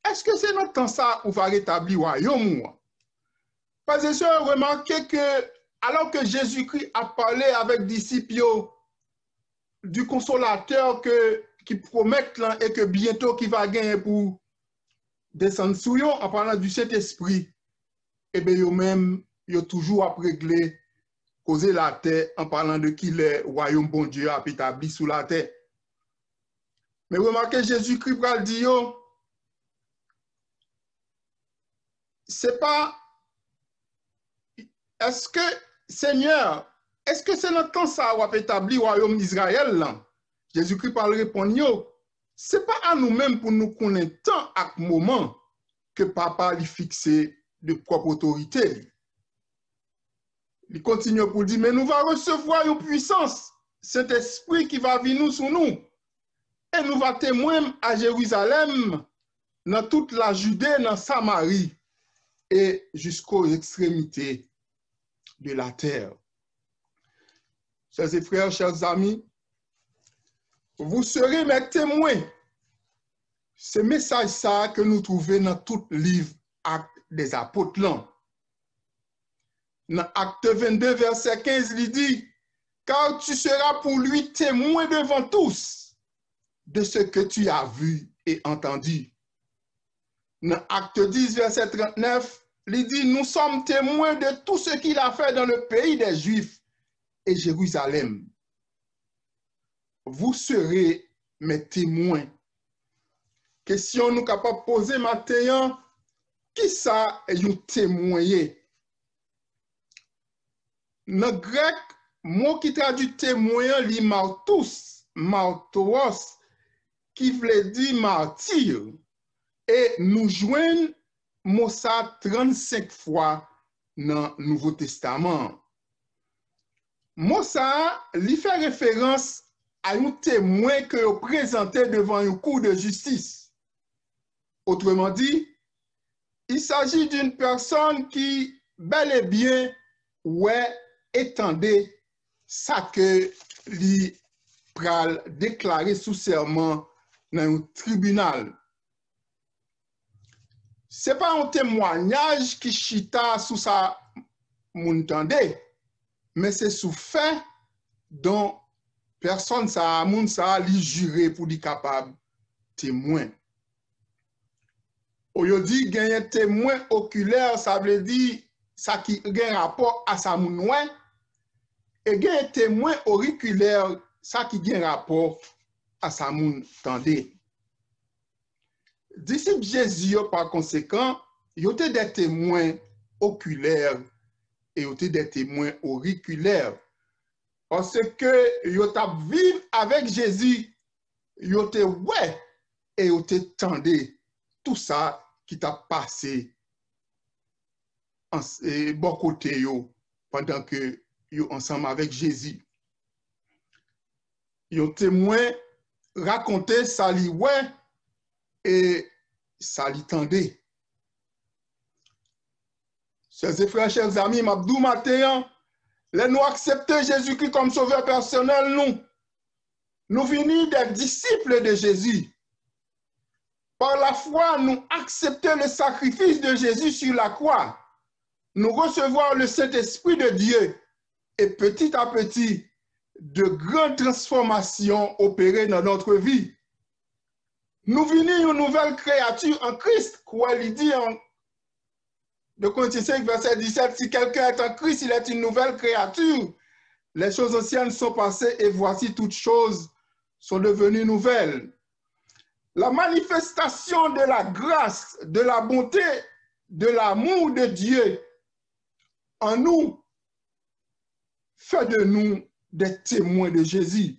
est-ce que c'est notre temps ça où va rétablir le royaume? Parce que ça, remarquez que alors que Jésus-Christ a parlé avec les disciples du consolateur qui promet là, et que bientôt qui va gagner pour descendre sur eux en parlant du Saint-Esprit, et bien eux-mêmes, ils ont toujours à régler, causer la terre en parlant de qui le royaume bon Dieu a établi sous la terre. Mais remarquez, Jésus-Christ va le dire, c'est pas, est-ce que, Seigneur, est-ce que c'est notre temps ça va établir le royaume d'Israël là? Jésus-Christ va répondre, c'est pas à nous-mêmes pour nous connaître temps à moment que papa lui fixé de propre autorité. Il continue pour dire, mais nous allons recevoir une puissance, cet esprit qui va venir sur nous. Et nous allons témoigner à Jérusalem, dans toute la Judée, dans Samarie, et jusqu'aux extrémités de la terre. Chers frères, chers amis, vous serez mes témoins. Ce message ça que nous trouvons dans tout livre Actes des Apôtres. Dans Acte 22, verset 15, il dit, car tu seras pour lui témoin devant tous de ce que tu as vu et entendu. Dans Acte 10, verset 39, il dit, nous sommes témoins de tout ce qu'il a fait dans le pays des Juifs et Jérusalem. Vous serez mes témoins. Question nous capable de poser maintenant, qui ça est un témoin Dans le grec, mot qui traduit témoin, li martous, martos, qui veut dire martyr. Et nous joignons mot ça 35 fois dans le Nouveau Testament. Mot ça, li fait référence à un témoin que vous présentez devant une cour de justice. Autrement dit, il s'agit d'une personne qui, bel et bien, étendait ça que li pral déclaré sous serment dans un tribunal. Ce n'est pas un témoignage qui chita sous sa moun tande, mais c'est sous fait dont personne ça moun ça li juré pour être capable témoin. Ou yo dit gagner témoin oculaire, ça veut dire ça qui a rapport à sa moun ouin, et gagner témoin auriculaire, ça qui a rapport à sa moun tande. Disciples Jésus, par conséquent, ils étaient des témoins oculaires et ils étaient des témoins auriculaires. Parce que ils étaient vivre avec Jésus, ils étaient ouais et ils étaient tendés tout ça qui t'a passé en bon côté yo pendant que ils ensemble avec Jésus. Ils ont témoin raconté ça li ouais et ça li tendait. Chers et frères, chers amis, m'abdou matin, les nous accepter Jésus-Christ comme sauveur personnel, nous venons des disciples de Jésus. Par la foi, nous acceptons le sacrifice de Jésus sur la croix. Nous recevons le Saint-Esprit de Dieu et petit à petit, de grandes transformations opérées dans notre vie. Nous venons une nouvelle créature en Christ, quoi il dit en 2 Corinthiens 5, verset 17, si quelqu'un est en Christ, il est une nouvelle créature. Les choses anciennes sont passées et voici toutes choses sont devenues nouvelles. La manifestation de la grâce, de la bonté, de l'amour de Dieu en nous fait de nous des témoins de Jésus.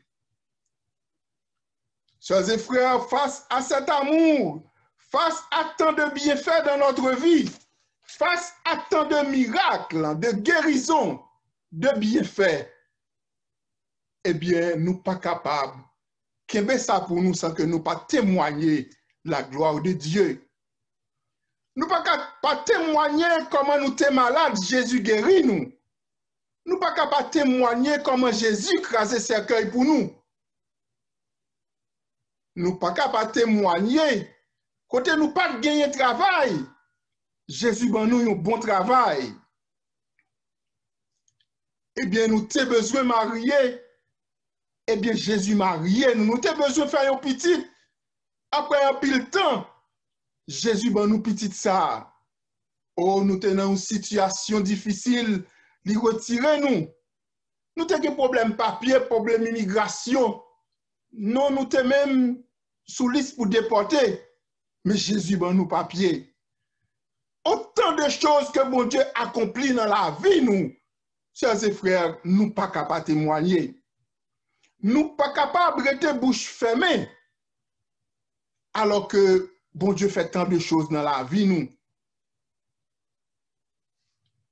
Chers et frères, face à cet amour, face à tant de bienfaits dans notre vie, face à tant de miracles, de guérisons, de bienfaits, eh bien, nous ne sommes pas capables de ça pour nous sans que nous ne pas témoigner la gloire de Dieu. Nous ne sommes pas témoigner comment nous sommes malades, Jésus guérit nous. Nous ne sommes pas capables de témoigner comment Jésus crase ses cercueils pour nous. Nous ne sommes pas capables de témoigner côté nous pas gagner travail. Jésus ban nous un bon travail. Eh bien, nous avons besoin de marier. Eh bien, Jésus marié, nous avons besoin de faire un petit. Après un pile temps, Jésus ban nous petit ça. Oh, nous tenons une situation difficile, il retire nous. Nous avons des problèmes papier, problème immigration. Non, nous sommes même sous liste pour déporter. Mais Jésus ban nous papier. Autant de choses que mon Dieu accomplit dans la vie, nous, chers et frères, nous ne sommes pas capables de témoigner. Nous ne sommes pas capables de rester bouche fermée. Alors que bon Dieu fait tant de choses dans la vie, nous.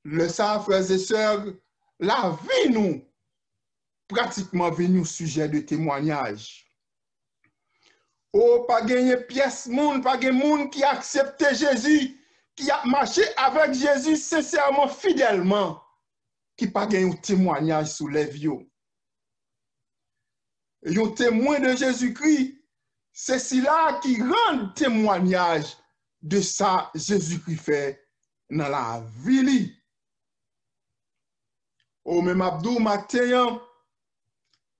Le ça, frères et sœurs, la vie, nous, pratiquement venu au sujet de témoignage. Oh, pas gagner pièce monde, pas gagner monde qui a accepté Jésus, qui a marché avec Jésus sincèrement, fidèlement, qui pas gagné un témoignage sous les vieux. Et un témoin de Jésus-Christ, c'est cela qui rend témoignage de ça Jésus-Christ fait dans la vie. Au même Abdou matin,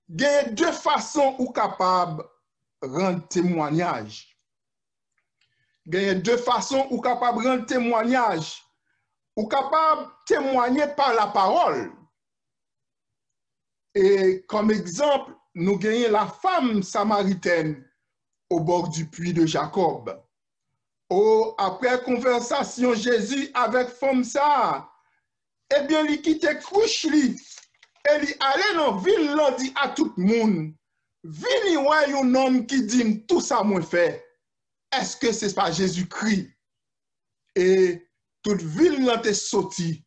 il y a deux façons ou capables de rendre témoignage. Il y a deux façons ou capables de rendre témoignage. Ou capable de témoigner par la parole. Et comme exemple, nous gagnons la femme samaritaine au bord du puits de Jacob. Oh, après conversation Jésus avec femme ça, eh bien, il quitte couche li, et il allait dans la ville, il dit à tout le monde, vini ouais un homme qui dit tout ça moi fait. Est-ce que c'est pas Jésus-Christ? Et toute ville là t'est sorti,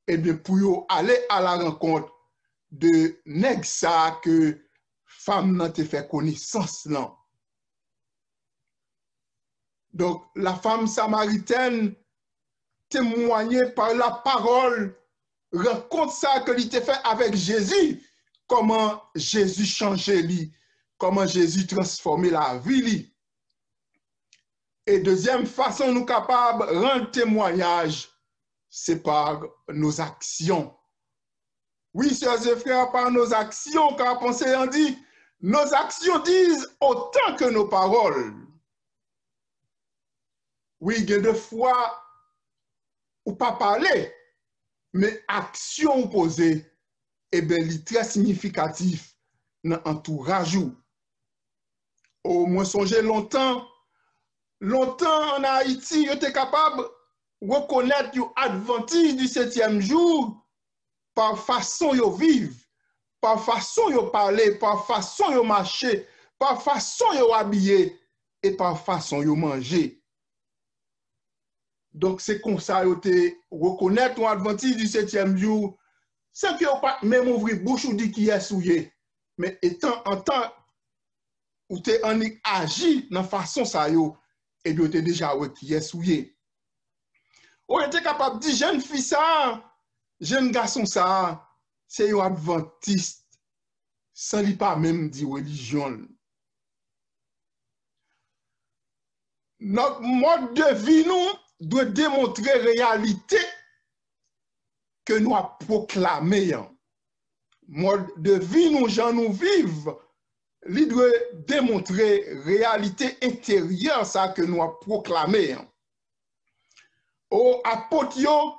et bien pour aller à la rencontre de nèg ça que femme nan te fait connaissance là. Donc la femme samaritaine témoignait par la parole rencontre ça que il te fait avec Jésus, comment Jésus changeait lui, comment Jésus transformait la vie lui. Et deuxième façon nous capables de rendre témoignage, c'est par nos actions. Oui, sœurs et frères, par nos actions, car pensez en dit, nos actions disent autant que nos paroles. Oui, il y a des fois ou pas parler, mais action posée, eh bien, il est très significatif dans l'entourage. Au moins, songez longtemps en Haïti, vous êtes capable de reconnaître l'adventiste du 7e jour par façon de vivre, par façon de parler, par façon de marcher, par façon de habiller et par façon de manger. Donc, c'est comme ça que vous reconnaître l'adventiste du 7e jour, sans que vous pas même ouvrir bouche ou dire qui est souillé, mais étant en temps où vous avez agi dans la façon ça yo, et vous avez déjà qui est souillé. Vous êtes capable de dire, jeune fille ça, jeune garçon ça, c'est un adventiste, sans lui pas même dire religion. Notre mode de vie, nous, doit démontrer la réalité que nous avons proclamée. Mode de vie, nous, gens nous vivons, il doit démontrer la réalité intérieure ça que nous avons proclamée. Au apôtre, yo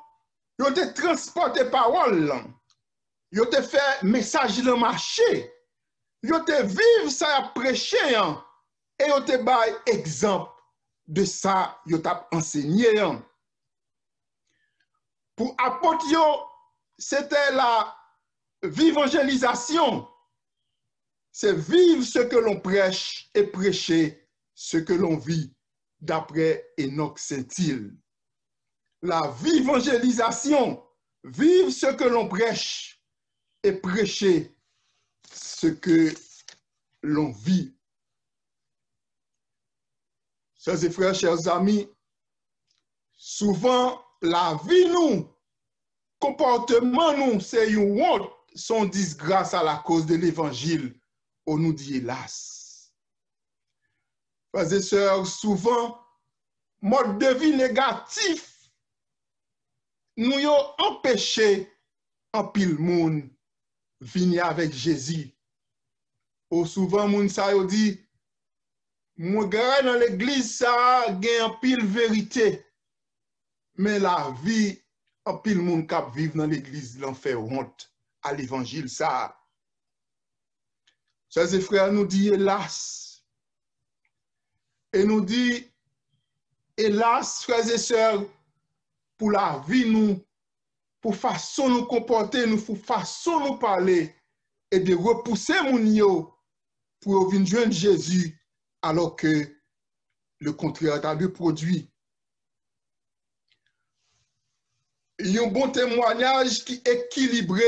te transporté parole, yo te fait message de marché, yo te vive ça prêché, et yo te bail exemple de ça yo t'a enseigné. Pour apôtre, c'était la évangélisation. C'est vivre ce que l'on prêche et prêcher ce que l'on vit, d'après Enoch Saint-Hilaire. La évangélisation, vivre ce que l'on prêche et prêcher ce que l'on vit. Chers et frères, chers amis, souvent la vie nous, comportement nous, c'est une honte, son disgrâce à la cause de l'évangile, on nous dit hélas. Frères et sœurs, souvent, mode de vie négatif nous yo empêché en pile moun venir avec Jésus. Ou souvent moun sa yo dit moi gare dans l'église ça gen en pile vérité. Mais la vie en pile moun k'ap vivre dans l'église l'en fait honte à l'évangile ça. Chers et frères, nous dit hélas. Et nous dit hélas, frères et sœurs, pour la vie nous, pour façon nous comporter, nous pour façon nous parler, et de repousser mon yo pour venir joindre Jésus, alors que le contraire a le produit. Il y a un bon témoignage qui équilibré,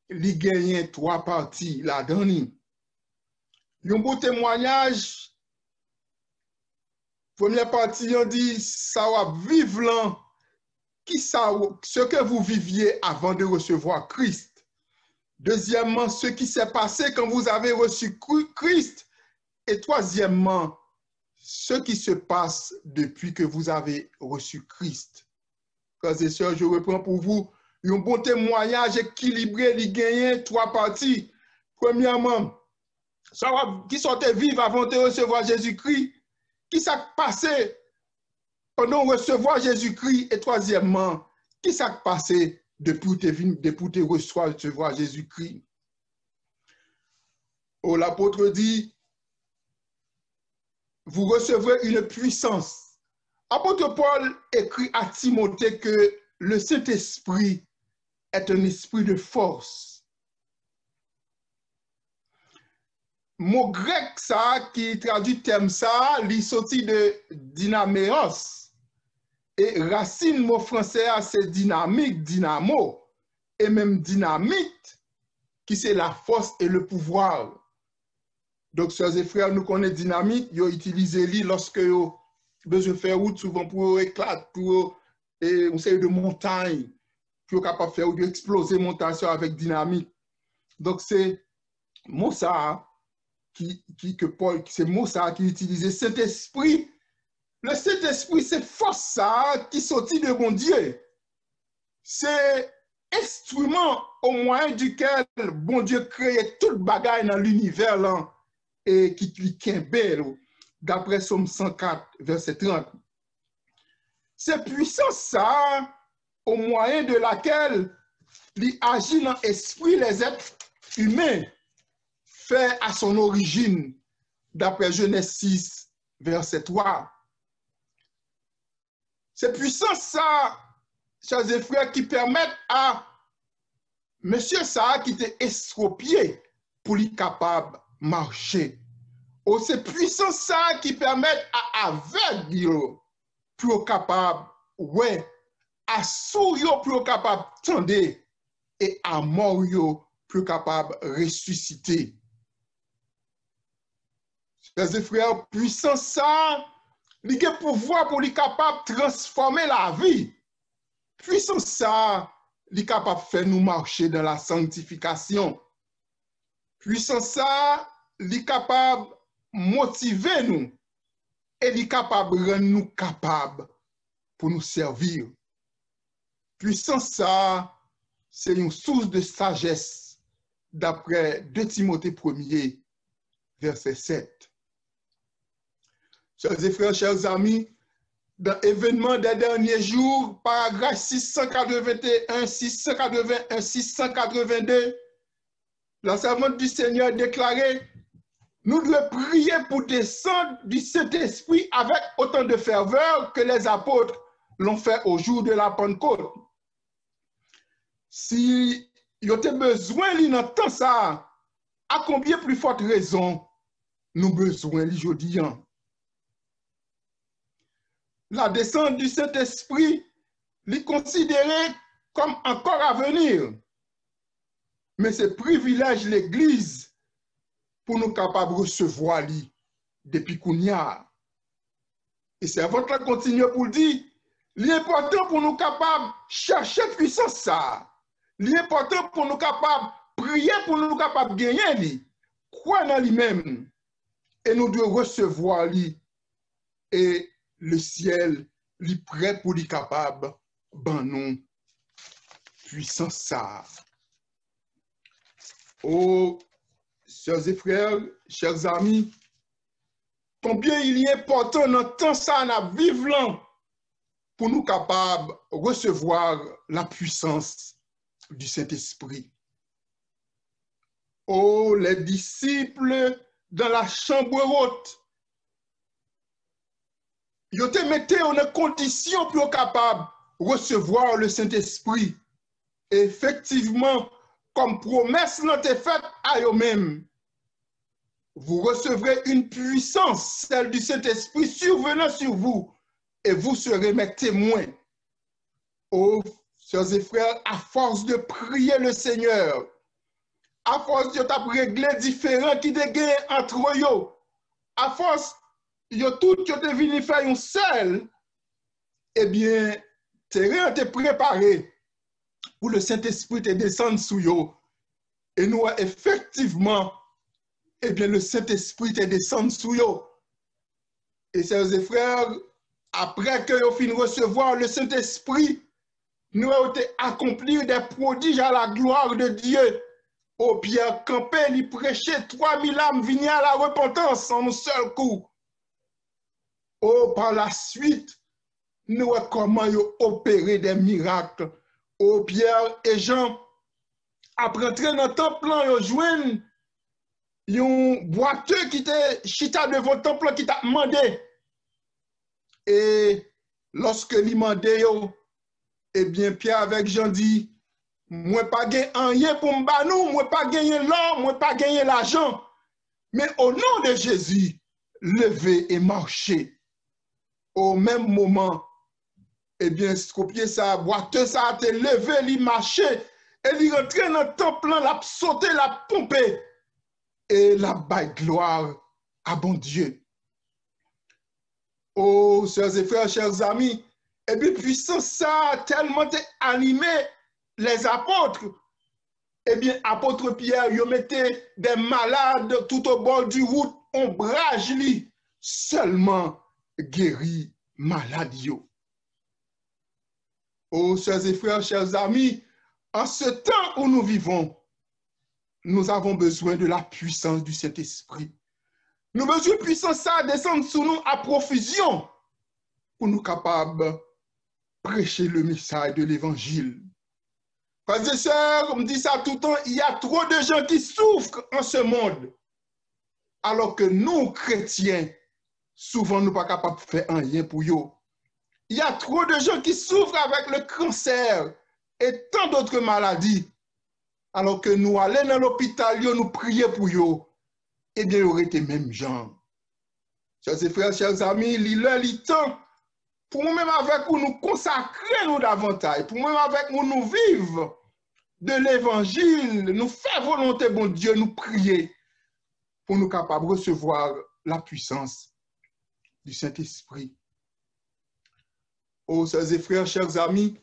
il gagne 3 parties là-dedans. Il y a un bon témoignage. Première partie, on dit, ça va vivre là. Ce que vous viviez avant de recevoir Christ. Deuxièmement, ce qui s'est passé quand vous avez reçu Christ. Et troisièmement, ce qui se passe depuis que vous avez reçu Christ. Frères et sœurs, je reprends pour vous un bon témoignage équilibré, il gagne 3 parties. Premièrement, qui sortait vivre avant de recevoir Jésus-Christ. Qui s'est passé pendant recevoir Jésus-Christ? Et troisièmement, qui s'est passé depuis te recevoir Jésus-Christ? Oh, l'apôtre dit, vous recevrez une puissance. Apôtre Paul écrit à Timothée que le Saint-Esprit est un esprit de force. Mot grec ça qui traduit terme ça, il sorti de dynameos. Et racine mot français c'est dynamique, dynamo et même dynamite qui c'est la force et le pouvoir. Donc sœurs et frères, nous connaissons dynamite, yo utilisé li lorsque yo besoin de faire route souvent pour éclater pour une série de montagnes pour capable faire ou de exploser montagne avec dynamite. Donc c'est mot ça que Paul, c'est mot ça qui utilisait Saint-Esprit. Le Saint-Esprit, c'est force ça qui sortit de mon Dieu. C'est instrument au moyen duquel bon Dieu créait tout le bagage dans l'univers là et qui belle d'après Somme 104, verset 30. C'est puissance ça au moyen de laquelle il agit dans l'esprit les êtres humains fait à son origine d'après Genèse 6, verset 3. C'est puissance ça, chers et frères, qui permettent à monsieur ça qui était estropié pour lui capable de marcher. Ou c'est puissance ça qui permettent à aveugle pour capable, ouais, à sourd pour capable tendre et à mort pour capable ressusciter. Chers et frères, puissance ça, il a pouvoir pour lui capable de transformer la vie. Puissance ça, il est capable de faire nous marcher dans la sanctification. Puissance ça, il est capable de motiver nous et il est capable de rendre nous capables pour nous servir. Puissance ça, c'est une source de sagesse d'après 2 Timothée 1er, verset 7. Chers et frères, chers amis, dans l'événement des derniers jours, paragraphe 681, 681, 682, la servante du Seigneur déclarait, nous devons prier pour descendre du Saint-Esprit avec autant de ferveur que les apôtres l'ont fait au jour de la Pentecôte. Si il y a besoin d'entendre ça, à combien plus forte raison nous besoin aujourd'hui? La descente du Saint-Esprit est considérée comme encore à venir. Mais c'est privilège l'Église pour nous capables de recevoir lui depuis Kounia. Et c'est votre continue pour dire, l'important pour nous capables de chercher puissance ça. L'important pour nous capables de prier pour nous capables de gagner lui. Croire dans lui-même. Et nous devons recevoir lui. Et le ciel est prêt pour lui capable ben non puissance ça. Oh, chers et frères, chers amis, combien il est important dans temps ça à vivre là pour nous capables de recevoir la puissance du Saint-Esprit. Oh, les disciples dans la chambre haute, ils ont été mis en condition pour être capable de recevoir le Saint-Esprit. Effectivement, comme promesse n'a été faite à eux-mêmes, vous recevrez une puissance, celle du Saint-Esprit, survenant sur vous, et vous serez mes témoins. Oh, chers et frères, à force de prier le Seigneur, à force de régler différents qui dégainent entre eux, à force yo tout yo te vini faire un seul, eh bien, terrain te préparé pour le Saint-Esprit te descendre sous yo. Et nous, effectivement, eh bien, le Saint-Esprit te descend sous yo. Et chers et frères, après que yo fin recevoir le Saint-Esprit, nous avons accompli des prodiges à la gloire de Dieu. Au Pierre campé, il prêchait 3000 âmes venues à la repentance en un seul coup. Oh, par la suite, nous voyons comment ils ont opéré des miracles. Oh, Pierre et Jean, après entrer dans le temple, ils ont joint un boiteux qui était chita devant le temple qui t'a demandé. Et lorsque il demandait, eh bien, Pierre avec Jean dit, Moi pas gagner rien pour m'banou, moi pas gagner l'or, moi pas gagner l'argent. Mais au nom de Jésus, levez et marchez. Au même moment, eh bien, copier ça, boiteux ça a été levé, il marché, et il rentré dans le temple, l'a sauté, l'a pompé, et la baille gloire à bon Dieu. Oh, chers et frères, chers amis, et bien, puissance ça a tellement animé les apôtres. Eh bien, apôtre Pierre, il mettait des malades tout au bord du route, ombrage li, seulement guéri malade yo. Oh, chers et frères, chers amis, en ce temps où nous vivons, nous avons besoin de la puissance du Saint-Esprit. Nous avons besoin de puissance ça descendre sur nous à profusion pour nous capables de prêcher le message de l'Évangile. Frères et sœurs, on me dit ça tout le temps, il y a trop de gens qui souffrent en ce monde. Alors que nous, chrétiens, souvent nous ne sommes pas capables de faire rien pour eux. Il y a trop de gens qui souffrent avec le cancer et tant d'autres maladies. Alors que nous allons dans l'hôpital, nous prions pour eux. Eh bien, il y aurait été même gens. Chers frères, chers amis, il est temps pour nous-mêmes avec nous consacrer nous davantage, pour nous-mêmes avec nous vivre de l'évangile, nous faire volonté, bon Dieu, nous prier pour nous capables de recevoir la puissance du Saint-Esprit. Oh, chers et frères, chers amis,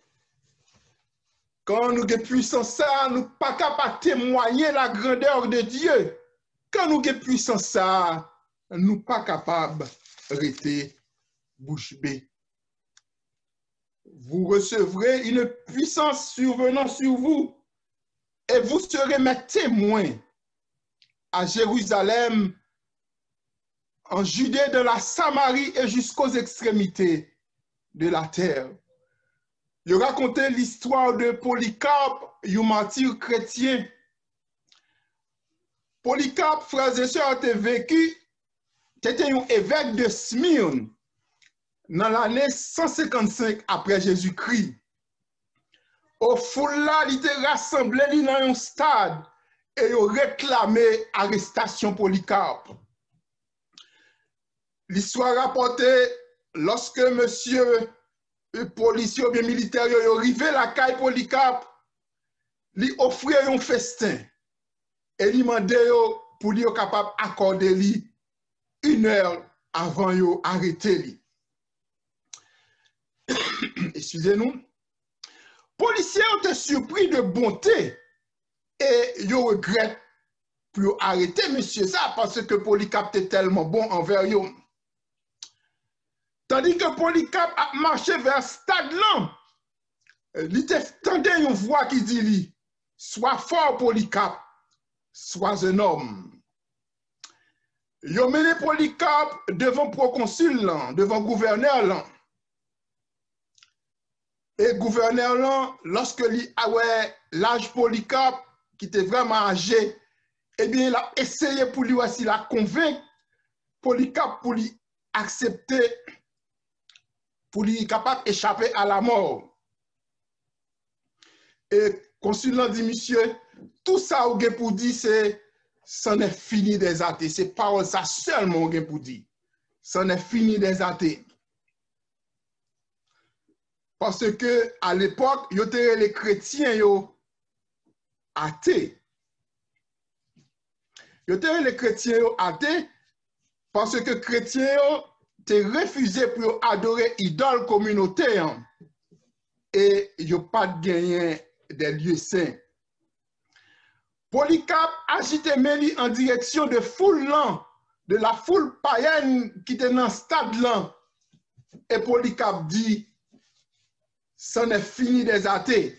quand nous avons puissance ça, nous ne sommes pas capables de témoigner la grandeur de Dieu. Quand nous avons puissance ça, nous ne sommes pas capables de rester bouche bée. Vous recevrez une puissance survenant sur vous et vous serez mes témoins à Jérusalem, en Judée, de la Samarie et jusqu'aux extrémités de la terre. Je racontais l'histoire de Polycarpe, un martyr chrétien. Polycarpe, frères et sœurs, a vécu, c'était un évêque de Smyrne dans l'année 155 après Jésus-Christ. Au foule là, il était rassemblé dans un stade et il réclamé l'arrestation Polycarpe. L'histoire rapportée lorsque monsieur policier ou bien militaire est arrivé à la caille Polycarpe, lui offrait un festin et lui demandait pour lui capable d'accorder lui 1 heure avant d'arrêter lui. Excusez-nous. Policiers ont été surpris de bonté et ils regrettent pour arrêter monsieur ça parce que Polycarpe était tellement bon envers eux. Tandis que Polycarpe a marché vers stade là, il entendait une voix qui dit lui, sois fort Polycarpe, sois un homme. Ils ont mené Polycarpe devant proconsul là, devant gouverneur là. Et gouverneur là, lorsque il avait l'âge Polycarpe, qui était vraiment âgé, eh bien, il a essayé pour lui aussi la convaincre, Polycarpe pour lui accepter, pour lui capable d'échapper à la mort. Et consul dit, monsieur, tout ça vous avez pour dire, c'est c'en est fini des athées. C'est pas ça seulement vous avez pour dire. C'en est fini des athées. Parce que à l'époque, il y avait les chrétiens athées. Il y avait les chrétiens athées parce que les chrétiens ont refusé pour adorer idole communauté et il n'y a pas de gagné des lieux saints. Polycarpe agitait Mélie en direction de foule de la foule païenne qui était dans le stade là. Et Polycarpe dit, c'en est fini des athées.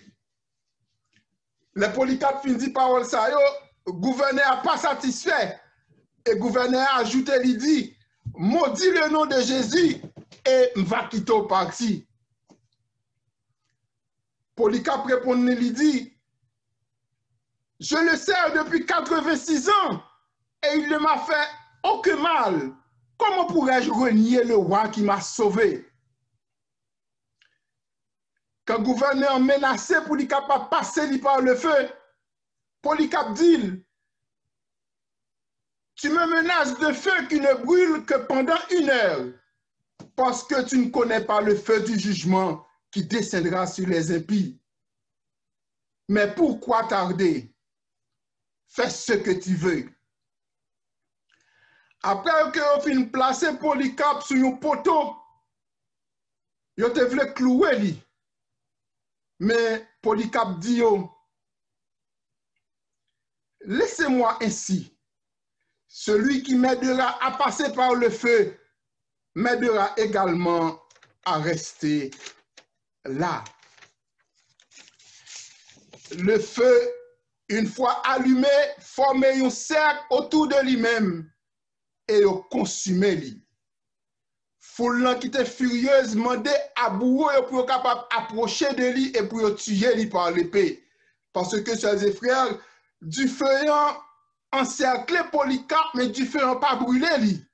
Le Polycarpe finit parole ça, le gouverneur n'a pas satisfait. Et le gouverneur a ajouté, il dit, maudit le nom de Jésus et va quitter au parti. Polycarpe répond, il dit, je le sers depuis 86 ans et il ne m'a fait aucun mal. Comment pourrais-je renier le roi qui m'a sauvé? quand le gouverneur menacé pour lui capable passer par le feu, Polycarpe dit, tu me menaces de feu qui ne brûle que pendant 1 heure, parce que tu ne connais pas le feu du jugement qui descendra sur les impies. Mais pourquoi tarder? Fais ce que tu veux. Après que on fin placer Polycarpe sur un poteau, yo te vle clouer li. Mais Polycarpe dit yo, laissez-moi ainsi. Celui qui m'aidera à passer par le feu m'aidera également à rester là. Le feu, une fois allumé, formait un cercle autour de lui-même et il consumait lui. Foule qui était furieuse demandait à Bourreau pour être capable d'approcher de lui et pour tuer lui par l'épée. Parce que, chers et frères, du feu encerclé Polycarpe, mais du feu pas brûlé lui.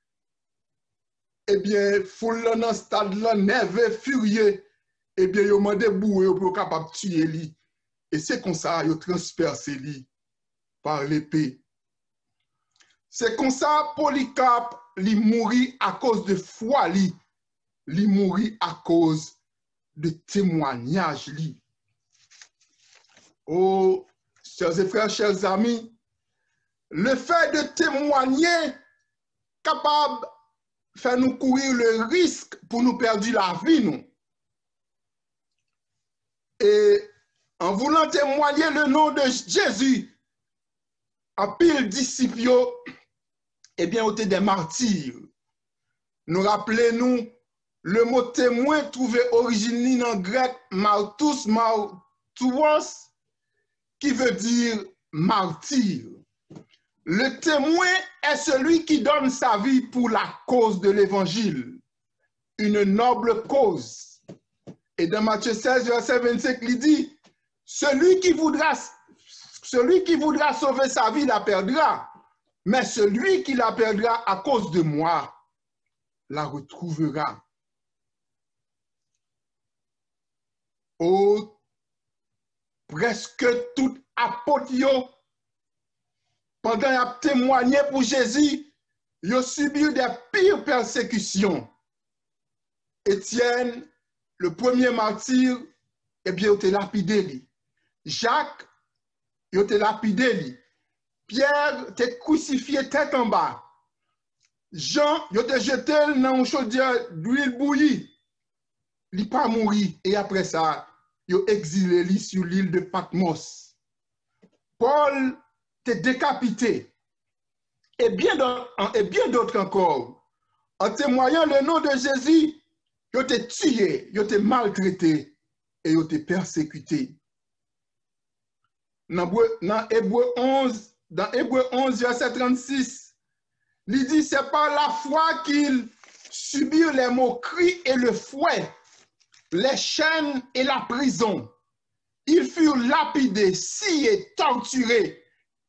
Eh bien, foule dans ce stade-là, nerveux, furieux, eh bien, il a demandé Bourreau pour être capable de tuer lui. Et c'est comme ça, il a transpercé lui par l'épée. C'est comme ça, Polycarpe, il mourit à cause de foi, il mourit à cause de témoignage. Oh, chers et frères, chers amis, le fait de témoigner capable de faire nous courir le risque pour nous perdre la vie, nous. Et en voulant témoigner le nom de Jésus, en pile disciples, eh bien, on était des martyrs. Nous rappelons-nous, le mot témoin trouvé origine en grec martus, martuos, qui veut dire martyr. Le témoin est celui qui donne sa vie pour la cause de l'évangile, une noble cause. Et dans Matthieu 16, verset 25, il dit, celui qui voudra sauver sa vie la perdra, mais celui qui la perdra à cause de moi la retrouvera. Oh, presque tout apôtre, pendant qu'il a témoigné pour Jésus, il a subi des pires persécutions. Étienne, le premier martyr, eh bien, il a été lapidé. Jacques, il a été lapidé. Pierre, était crucifié tête en bas. Jean, il a été jeté dans une chaudière d'huile bouillie. Il n'a pas mouru. Et après ça, il a exilé sur l'île de Patmos. Paul était décapité. Et bien d'autres encore. En témoignant le nom de Jésus, il a été tué, il a été maltraité et il a été persécuté. Dans Hébreu 11, verset 36, il dit, c'est par la foi qu'ils subirent les moqueries et le fouet, les chaînes et la prison. Ils furent lapidés, sciés, torturés.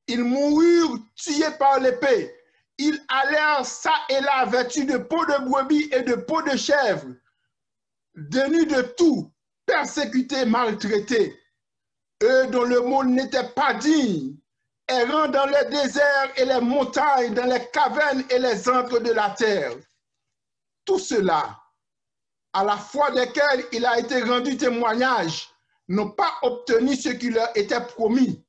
Ils moururent tués par l'épée. Ils allèrent ça et là vêtus de peau de brebis et de peau de chèvre, dénus de tout, persécutés, maltraités. Eux dont le monde n'était pas digne, errant dans les déserts et les montagnes, dans les cavernes et les antres de la terre. Tout cela, à la foi desquels il a été rendu témoignage, n'ont pas obtenu ce qui leur était promis.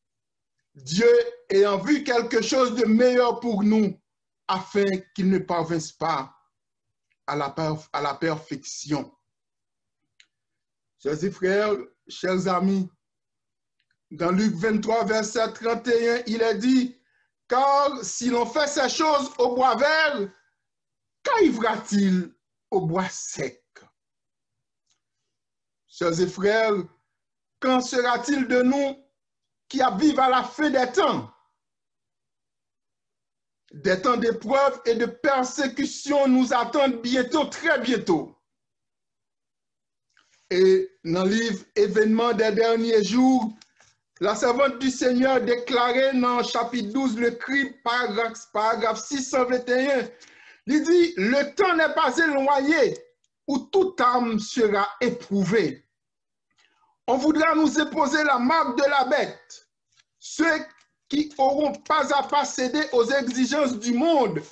Dieu ayant vu quelque chose de meilleur pour nous, afin qu'ils ne parvinssent pas à la perfection. Chers frères, chers amis, dans Luc 23, verset 31, il est dit, « Car si l'on fait ces choses au bois vert, qu'arrivera-t-il au bois sec? » Chers et frères, qu'en sera-t-il de nous qui vivent à la fin des temps? Des temps d'épreuve et de persécution nous attendent bientôt, très bientôt. Et dans le livre Événements des derniers jours, la servante du Seigneur déclarait dans chapitre 12, le cri, paragraphe 621, il dit, le temps n'est pas éloigné où toute âme sera éprouvée. On voudra nous imposer la marque de la bête. Ceux qui auront pas à pas cédé aux exigences du monde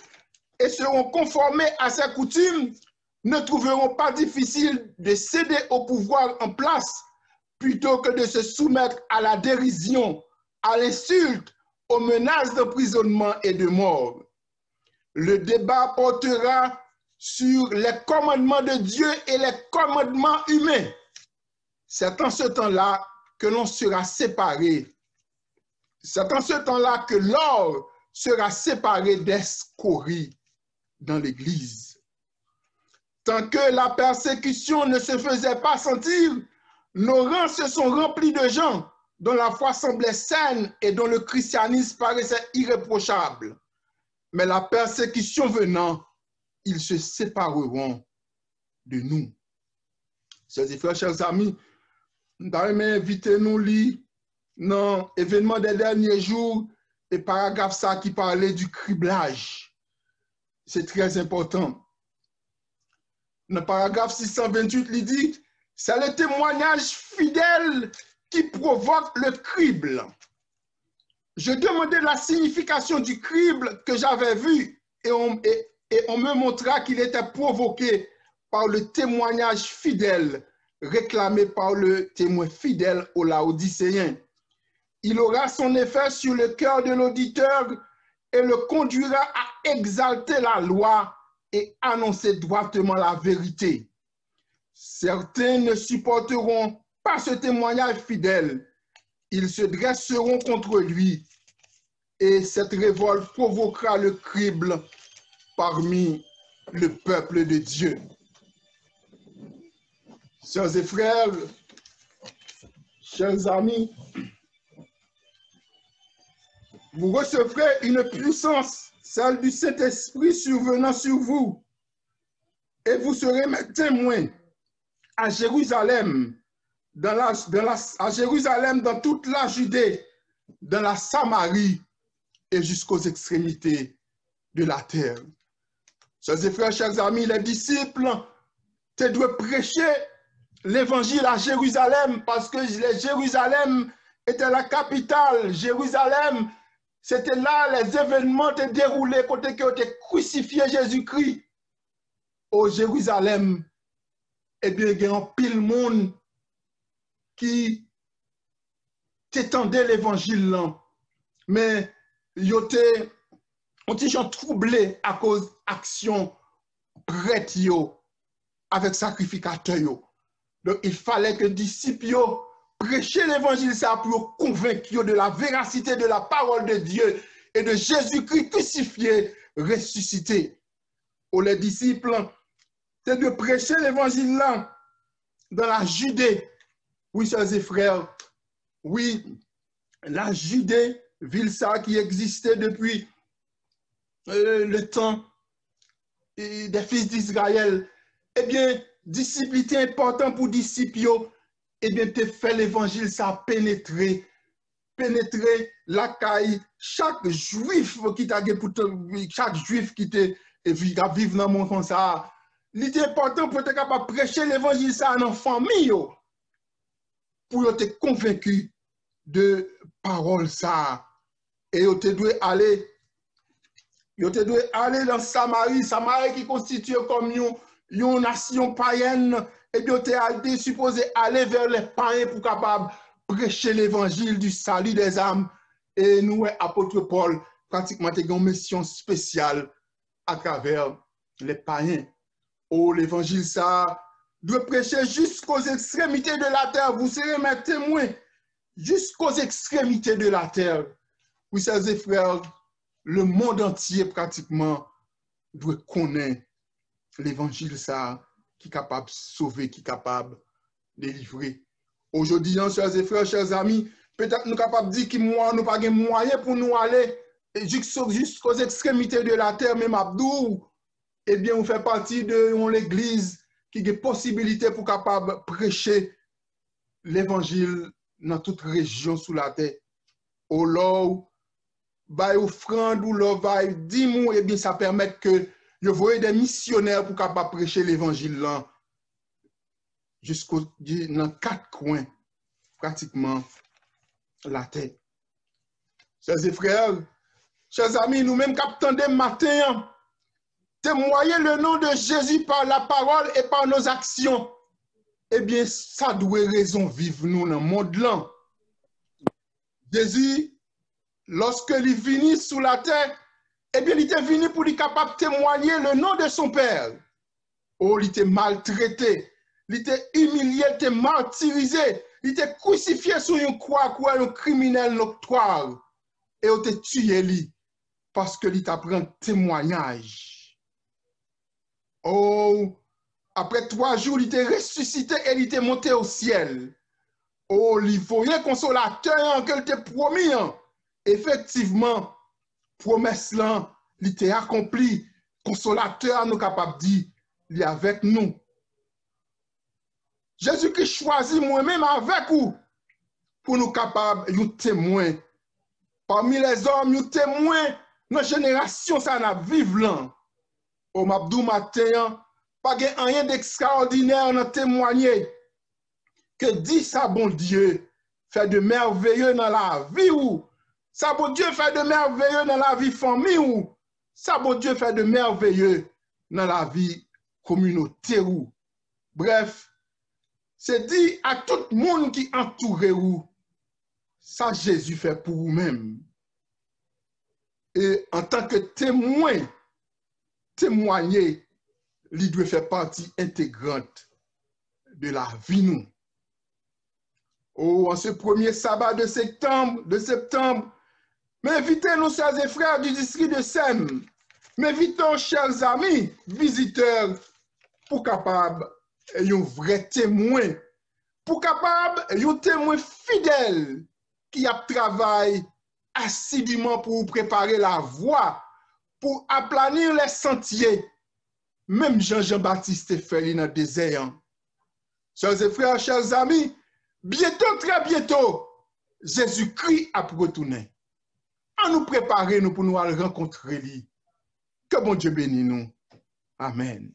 et seront conformés à ses coutumes ne trouveront pas difficile de céder au pouvoir en place plutôt que de se soumettre à la dérision, à l'insulte, aux menaces d'emprisonnement et de mort. Le débat portera sur les commandements de Dieu et les commandements humains. C'est en ce temps-là que l'on sera séparé. C'est en ce temps-là que l'or sera séparé des scories dans l'Église. Tant que la persécution ne se faisait pas sentir, nos rangs se sont remplis de gens dont la foi semblait saine et dont le christianisme paraissait irréprochable. Mais la persécution venant, ils se sépareront de nous. Chers et frères, chers amis, nous avons invité nous lire dans l'événement des derniers jours et paragraphe ça qui parlait du criblage. C'est très important. Dans le paragraphe 628, il dit, c'est le témoignage fidèle qui provoque le crible. Je demandais la signification du crible que j'avais vu et on me montra qu'il était provoqué par le témoignage fidèle réclamé par le témoin fidèle aux Laodicéens. Il aura son effet sur le cœur de l'auditeur et le conduira à exalter la loi et annoncer droitement la vérité. Certains ne supporteront pas ce témoignage fidèle. Ils se dresseront contre lui et cette révolte provoquera le crible parmi le peuple de Dieu. Sœurs et frères, chers amis, vous recevrez une puissance, celle du Saint-Esprit survenant sur vous, et vous serez mes témoins à Jérusalem, à Jérusalem, dans toute la Judée, dans la Samarie et jusqu'aux extrémités de la terre. Chers et frères, chers amis, les disciples, tu dois prêcher l'évangile à Jérusalem parce que Jérusalem était la capitale. Jérusalem, c'était là les événements se déroulaient côté que tu crucifié Jésus-Christ. Au Jérusalem, eh bien, il y a un pile monde qui t'étendait l'évangile là. Mais il y a des gens troublés à cause d'action prête avec sacrificateur. Donc, il fallait que les disciples prêchent l'évangile ça pour convaincre de la véracité de la parole de Dieu et de Jésus-Christ crucifié, ressuscité. Pour les disciples, c'est de prêcher l'évangile là dans la Judée. Oui, chers et frères, oui, la Judée, ville ça qui existait depuis le temps des fils d'Israël, eh bien, discipline important pour disciples, eh bien, te fait l'évangile, ça pénétrer la caille, chaque juif qui t'a chaque juif qui te vivre dans mon comme ça. L'idée important pour être capable de prêcher l'évangile ça dans la famille, pour être convaincu de parole ça. Et tu dois aller dans Samarie qui constitue comme une nation païenne, et bien tu es supposé aller vers les païens pour capable prêcher l'évangile du salut des âmes. Et nous, apôtre Paul, pratiquement une mission spéciale à travers les païens. Oh, l'évangile ça doit prêcher jusqu'aux extrémités de la terre. Vous serez mes témoins jusqu'aux extrémités de la terre. Oui, chers et frères, le monde entier pratiquement doit connaître l'évangile ça qui est capable de sauver, qui est capable de délivrer. Aujourd'hui, chers et frères, chers amis, peut-être nous sommes capables de dire que nous n'avons pas de moyens pour nous aller jusqu'aux extrémités de la terre, même Abdou, eh bien, on fait partie de l'église qui a des possibilités pour capable prêcher l'évangile dans toute région sous la terre. Au lot, by offrande ou l'eau by 10 mois, eh bien, ça permet que vous voyez des missionnaires pour capable prêcher l'évangile là jusqu'au dans 4 coins pratiquement la tête. Chers et frères, chers amis, nous-mêmes captons des matins, témoigner le nom de Jésus par la parole et par nos actions. Eh bien, ça doit raison vivre nous dans le monde là. Jésus, lorsque il venu sous la terre, eh bien, il était venu pour être capable de témoigner le nom de son Père. Oh, il était maltraité, il était humilié, il était martyrisé, il était crucifié sur une croix, un criminel noctoire. Et on était tué lui parce que il t'a pris un témoignage. Oh, après 3 jours, il était ressuscité et il était monté au ciel. Oh, il voyait consolateur qu'il t'a promis. Effectivement, promesse là, il était accompli. Consolateur, nous capables de dire, il est avec nous. Jésus-Christ choisit moi-même avec vous pour nous capables de témoin. Parmi les hommes, nous témoins, notre génération, ça n'a vivre là. Au Mabdou matin, pas rien d'extraordinaire dans témoigner. Que dit ça, bon Dieu, fait de merveilleux dans la vie ou ça, bon Dieu, fait de merveilleux dans la vie famille ou ça, bon Dieu, fait de merveilleux dans la vie communautaire ou. Bref, c'est dit à tout le monde qui entoure ou, ça Jésus fait pour vous-même. Et en tant que témoin, témoigner, il doit faire partie intégrante de la vie nous. Oh, en ce premier sabbat de septembre, m'invitez nos chers et frères du district de Sem, m'invitons chers amis, visiteurs, pour capable et un vrai témoin, pour capable et un témoin fidèle qui a travaillé assidûment pour préparer la voie, pour aplanir les sentiers. Même Jean-Baptiste fait dans le désert. Chers et frères, chers amis, bientôt, très bientôt, Jésus-Christ a retourné. À nous préparer nous pour nous aller rencontrer lui. Que bon Dieu bénisse nous. Amen.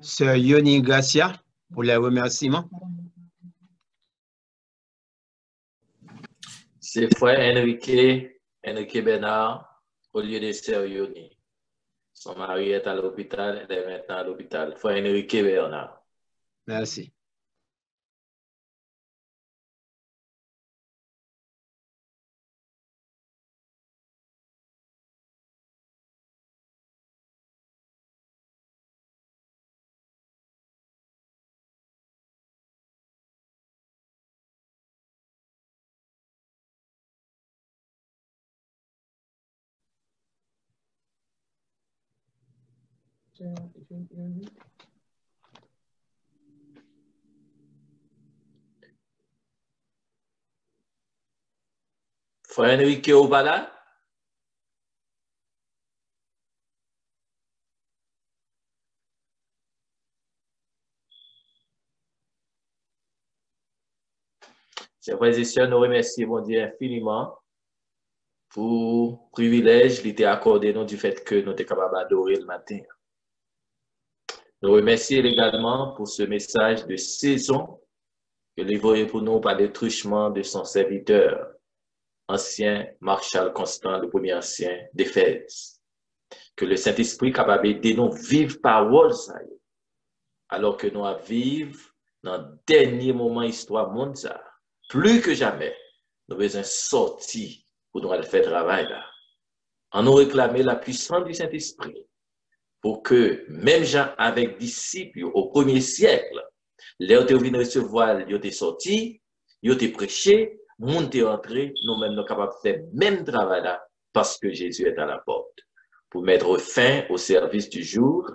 Sœur Yoni Gracia, pour les remerciements. C'est frère Enrique Bernard, au lieu de sœur Yoni. Son mari est à l'hôpital, elle est maintenant à l'hôpital. Frère Enrique Bernard. Merci. Frère Enrique Obala. Chers frères et sœurs, nous remercions mon Dieu infiniment pour le privilège qui était accordé nous du fait que nous sommes capables d'adorer le matin. Nous remercions également pour ce message de saison que livré pour nous par le truchement de son serviteur, ancien Marshal Constant, le premier ancien d'Éphèse. Que le Saint-Esprit capable de nous vivre parole, alors que nous vivons dans le dernier moment histoire mondiale. Plus que jamais, nous devons sortir pour nous faire travail là. En nous réclamer la puissance du Saint-Esprit pour que, même gens avec disciples au premier siècle, les autres viennent recevoir, ils ont sorti, ils ont prêché, monde est entré, nous-mêmes nous sommes capables de faire le même travail là parce que Jésus est à la porte. Pour mettre fin au service du jour,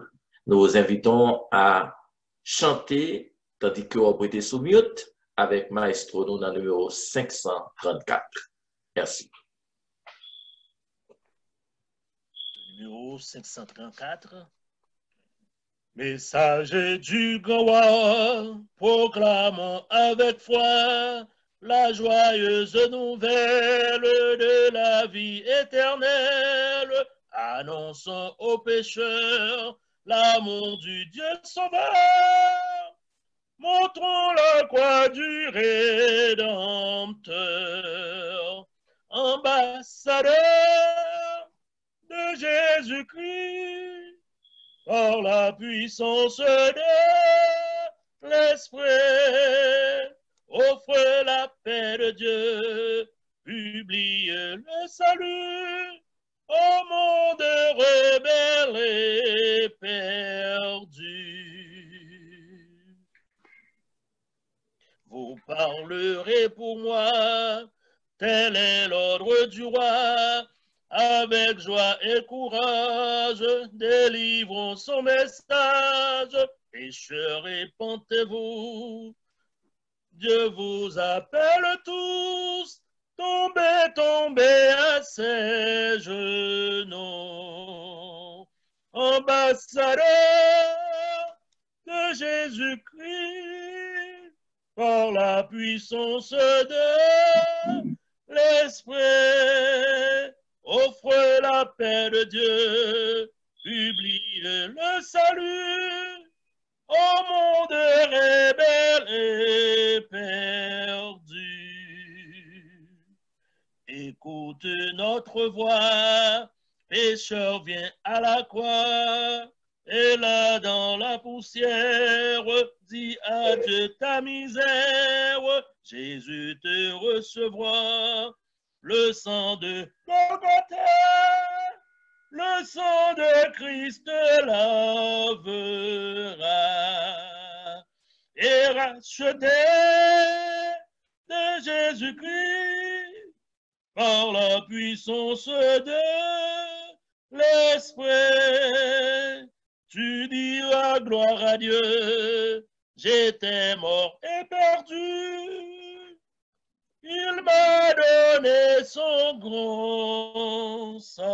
nous vous invitons à chanter, tandis que vous prêtez sous mute, avec Maestro nous dans le numéro 534. Merci. Numéro 534. Messager du grand roi, proclamons avec foi la joyeuse nouvelle de la vie éternelle. Annonçons aux pécheurs l'amour du Dieu sauveur. Montrons la croix du Rédempteur, ambassadeur de Jésus-Christ, par la puissance de l'Esprit, offre la paix de Dieu, publie le salut au monde rebelle et perdu. Vous parlerez pour moi, tel est l'ordre du roi. Avec joie et courage, délivrons son message. Pécheurs, répentez-vous. Dieu vous appelle tous. Tombez, tombez à ses genoux. Ambassadeur de Jésus-Christ, par la puissance de l'Esprit, offre la paix de Dieu, publie le salut au monde rebelle et perdu. Écoute notre voix, pécheur vient à la croix, et là dans la poussière, dis adieu ta misère, Jésus te recevra. Le sang de Golgotha, le sang de Christ lavera. Et racheté de Jésus-Christ par la puissance de l'Esprit, tu diras gloire à Dieu, j'étais mort et perdu. Il m'a donné son grand salut.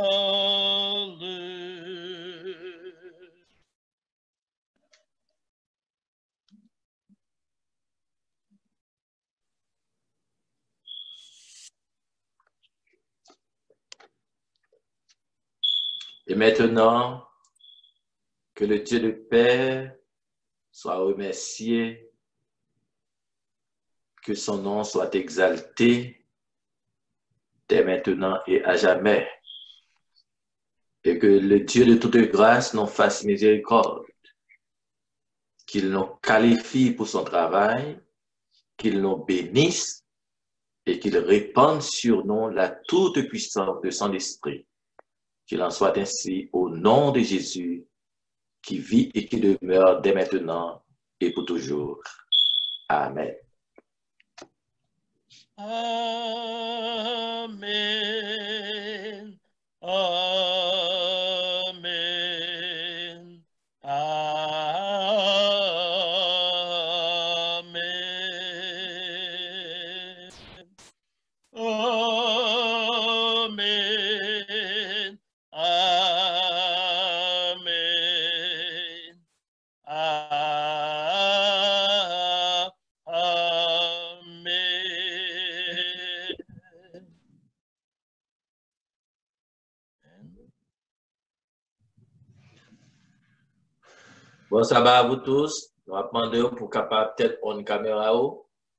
Et maintenant, que le Dieu de paix soit remercié, que son nom soit exalté dès maintenant et à jamais, et que le Dieu de toute grâce nous fasse miséricorde, qu'il nous qualifie pour son travail, qu'il nous bénisse et qu'il répande sur nous la toute puissance de son esprit. Qu'il en soit ainsi au nom de Jésus, qui vit et qui demeure dès maintenant et pour toujours. Amen. Amen. Amen. Amen. Amen. Amen. Bon sabbat à vous tous. Nous allons demander pour capable peut-être une caméra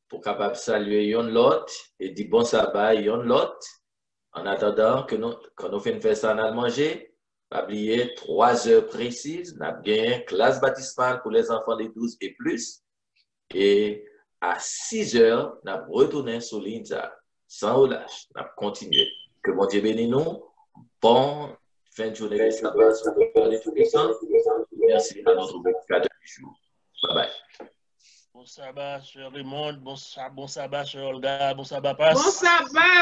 pour capable saluer yon l'autre et dire bon sabbat yon l'autre. En attendant que nous, quand nous finissons faire ça, on a manger, pas oublier 3 heures précises, nous avons bien classe baptismale pour les enfants de 12 et plus. Et à 6 heures, nous avons retourné sur l'INSA sans relâche. Nous avons continué. Que mon Dieu bénisse nous. Bon fin de journée de sabbat sur le Père de Tout-Puissant. Merci à notre bénéficat de jour. Bye bye. Bon sabbat, Sœur Raymond. Bon sabbat, Sœur Olga. Bon sabbat, Passe.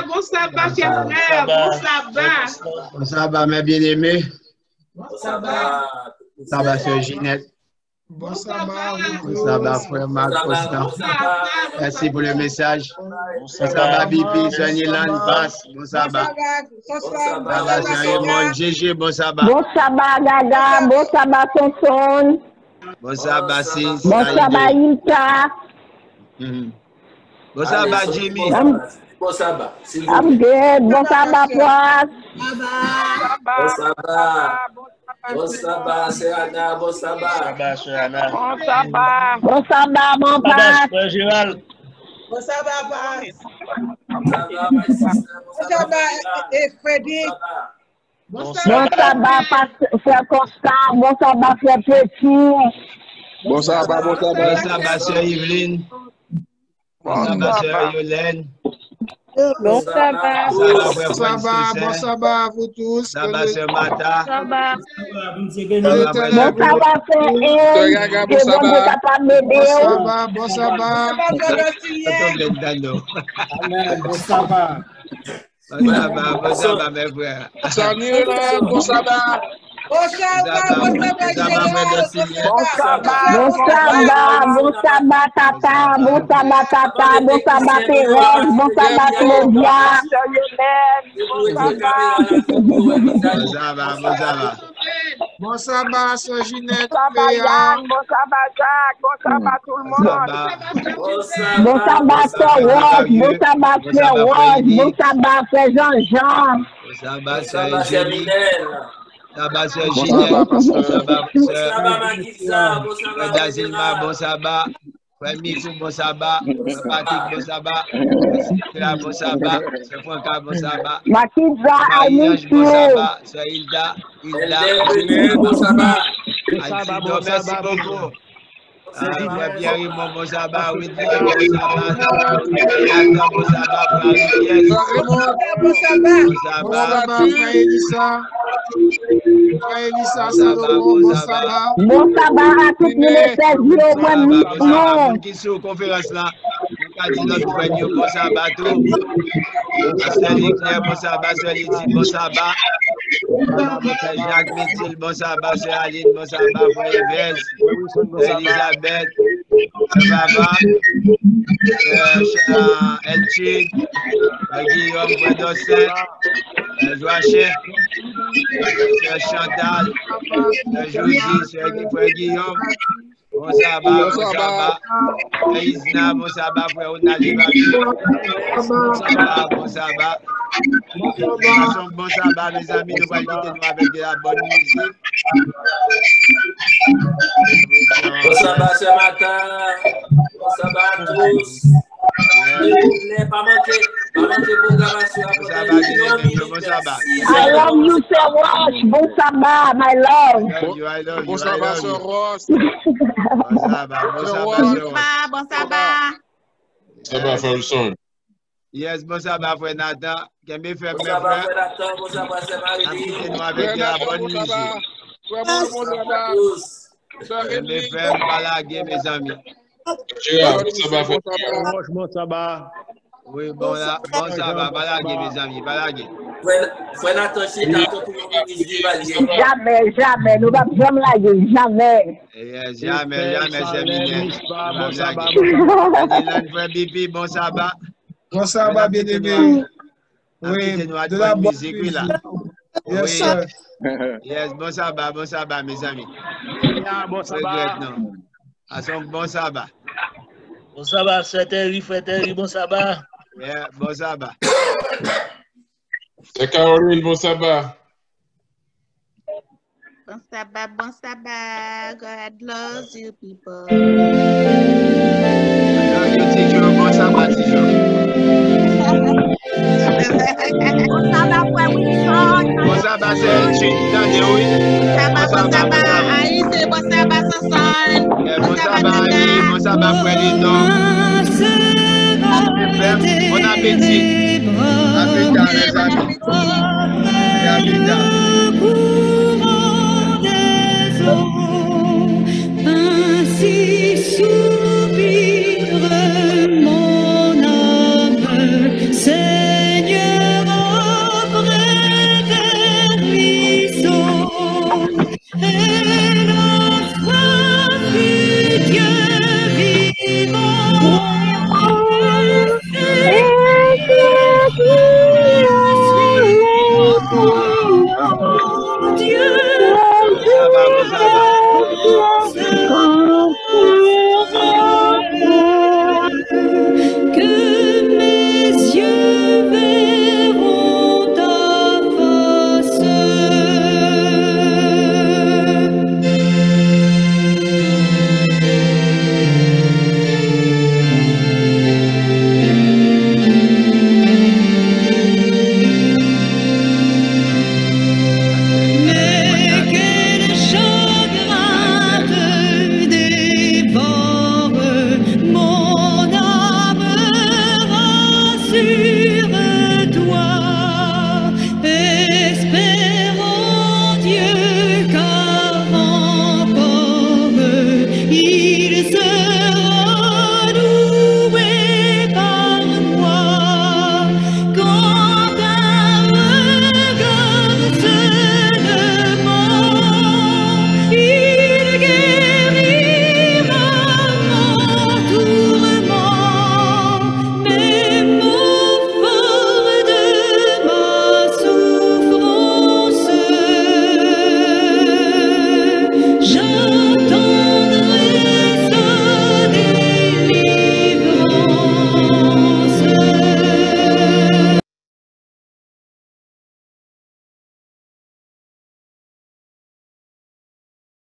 Bon sabbat, chers frères. Bon sabbat. Bon sabbat, mes bien-aimés. Bon sabbat. Bon sabbat, Sœur Ginette. Bon sabbat. Bon sabbat, frère Marc Constant. Merci pour le message. Bon sabbat, Bibi, Sœur Nilan, Passe. Bon sabbat. Bon sabbat, Sœur Raymond, GG, bon sabbat. Bon sabbat, Gaga. Bon sabbat, Tonton. Bon sabbat, Bon sabbat, Ilka. Bon sabbat, Jimmy. Bon sabbat. I'm good. Bon sabbat, Poise. Bon sabbat. Bon sabbat, Serana. Bon sabbat. Bon Serana. Bon sabbat. Bon sabbat, mon père. Bon Gérald. Bon sabbat, Paz. Bon sabbat, my sister. Bon sabbat, Freddy. Bon sabbat, frère Constant. Bon sabbat, frère Petit. Bon sabbat, bon sabbat. Bon sabbat, sœur Yveline. Bon sabbat, sœur Yolène. Bon sabbat. Bon sabbat à vous tous. Sabbat, sœur Mata. Sabbat. Bon sabbat, frère Eve. Que bon Dieu capable de m'aider. Bon sabbat. Bon sabbat. Bon sabbat, mes frères. Salut, bon sabbat. Bon sabbat, Tata, bon sabbat, Thérèse, bon sabbat, Claudia. Bon sabbat, Sœur Ginette. Bon sabbat, Yann. Bon sabbat, Jacques. Bon sabbat, tout le monde. Bon sabbat, Sœur Rose. Bon sabbat, Frère Rose. Bon sabbat, Frère Jean-Jean. Bon sabbat, Sœur Ginette. Sabbat, Sœur Ginette. Sabbat, Sœur Dazilma, bon sabbat. Frère Mikou, bon sabbat. Frère Patrick, bon sabbat. Frère bon sabbat. Sœur Franca, bon sabbat. Makiza, Marie-Ange, bon sabbat. Sœur Hilda. Bon sabbat. Alcido, merci beaucoup. Frère Pierre-Raymond, bon sabbat. Whitney, bon sabbat. Nathan, bon sabbat. Bon sabbat, Frère Elissa. Frère Elissa, Salomon, bon sabbat. Bon sabbat à toutes les services, moi, non. Qui sont conférence là, on dit notre frère, bon sabbat, tout. Sœur Leclerc, bon sabbat, Sœur Lydie, bon sabbat. Frère Jacques Métil, bon sabbat, Sœur Aline, bon sabbat, Frère Yves, Sœur Elisabeth, Sœur Baba, Sœur Elchid, Guillaume, Frère Dosset, Joachim, Sœur Chantal, Sœur Josie, Frère Guillaume, bon sabbat, bon sabbat, Frère Isna, bon sabbat, Frère Onali, bon sabbat, bon sabbat. Bon sabbat, mes amis, nous allons quitter nous avec de la bonne musique. Bon sabbat ce matin. Bon sabbat à tous. S'il vous plaît, pas manquer programmation. Bon sabbat. I love you, Sir Roche. Bon sabbat, my love. Bon sabbat, Sir Ross. Bon sabbat, bon sabbat. Bon sabbat. Sabbat, frère son. Yes, bon sabbat, frère Nathan. Qu'est-ce que Bon sabbat, frère Nathan. Bon sabbat, c'est Marie. Nous avec la bonne musique. Bon sabbat. Qu'est-ce que faire balaguer, mes amis. Bon sabbat. Oui, bon sabbat, balaguer, mes amis, balaguer. Frère Nathan, c'est tantôt pour nous valier. Jamais, nous ne pouvons jamais laguer, jamais. Jamais, c'est miné. Bon sabbat. Frère Bibi, bon sabbat. Bon sabbat, bien-aimé. Oui, de la bonne musique, là. Oui. Yes, bon sabbat, mes amis. Bon sabbat. À son bon sabbat. Bon sabbat, frère Terry, bon sabbat. Yeah, bon sabbat. C'est Caroline, bon sabbat. Bon sabbat. God loves you, people. Bon sabbat, Tijo. Bon sabbat, frère Wilson. Bon sabbat, c'est Trinidad, oui. Bon sabbat, Aïe, bon sabbat, Sassan. Bon sabbat, Aïe, bon sabbat, frère Lindon. Bon appétit. Bon appétit, les amis.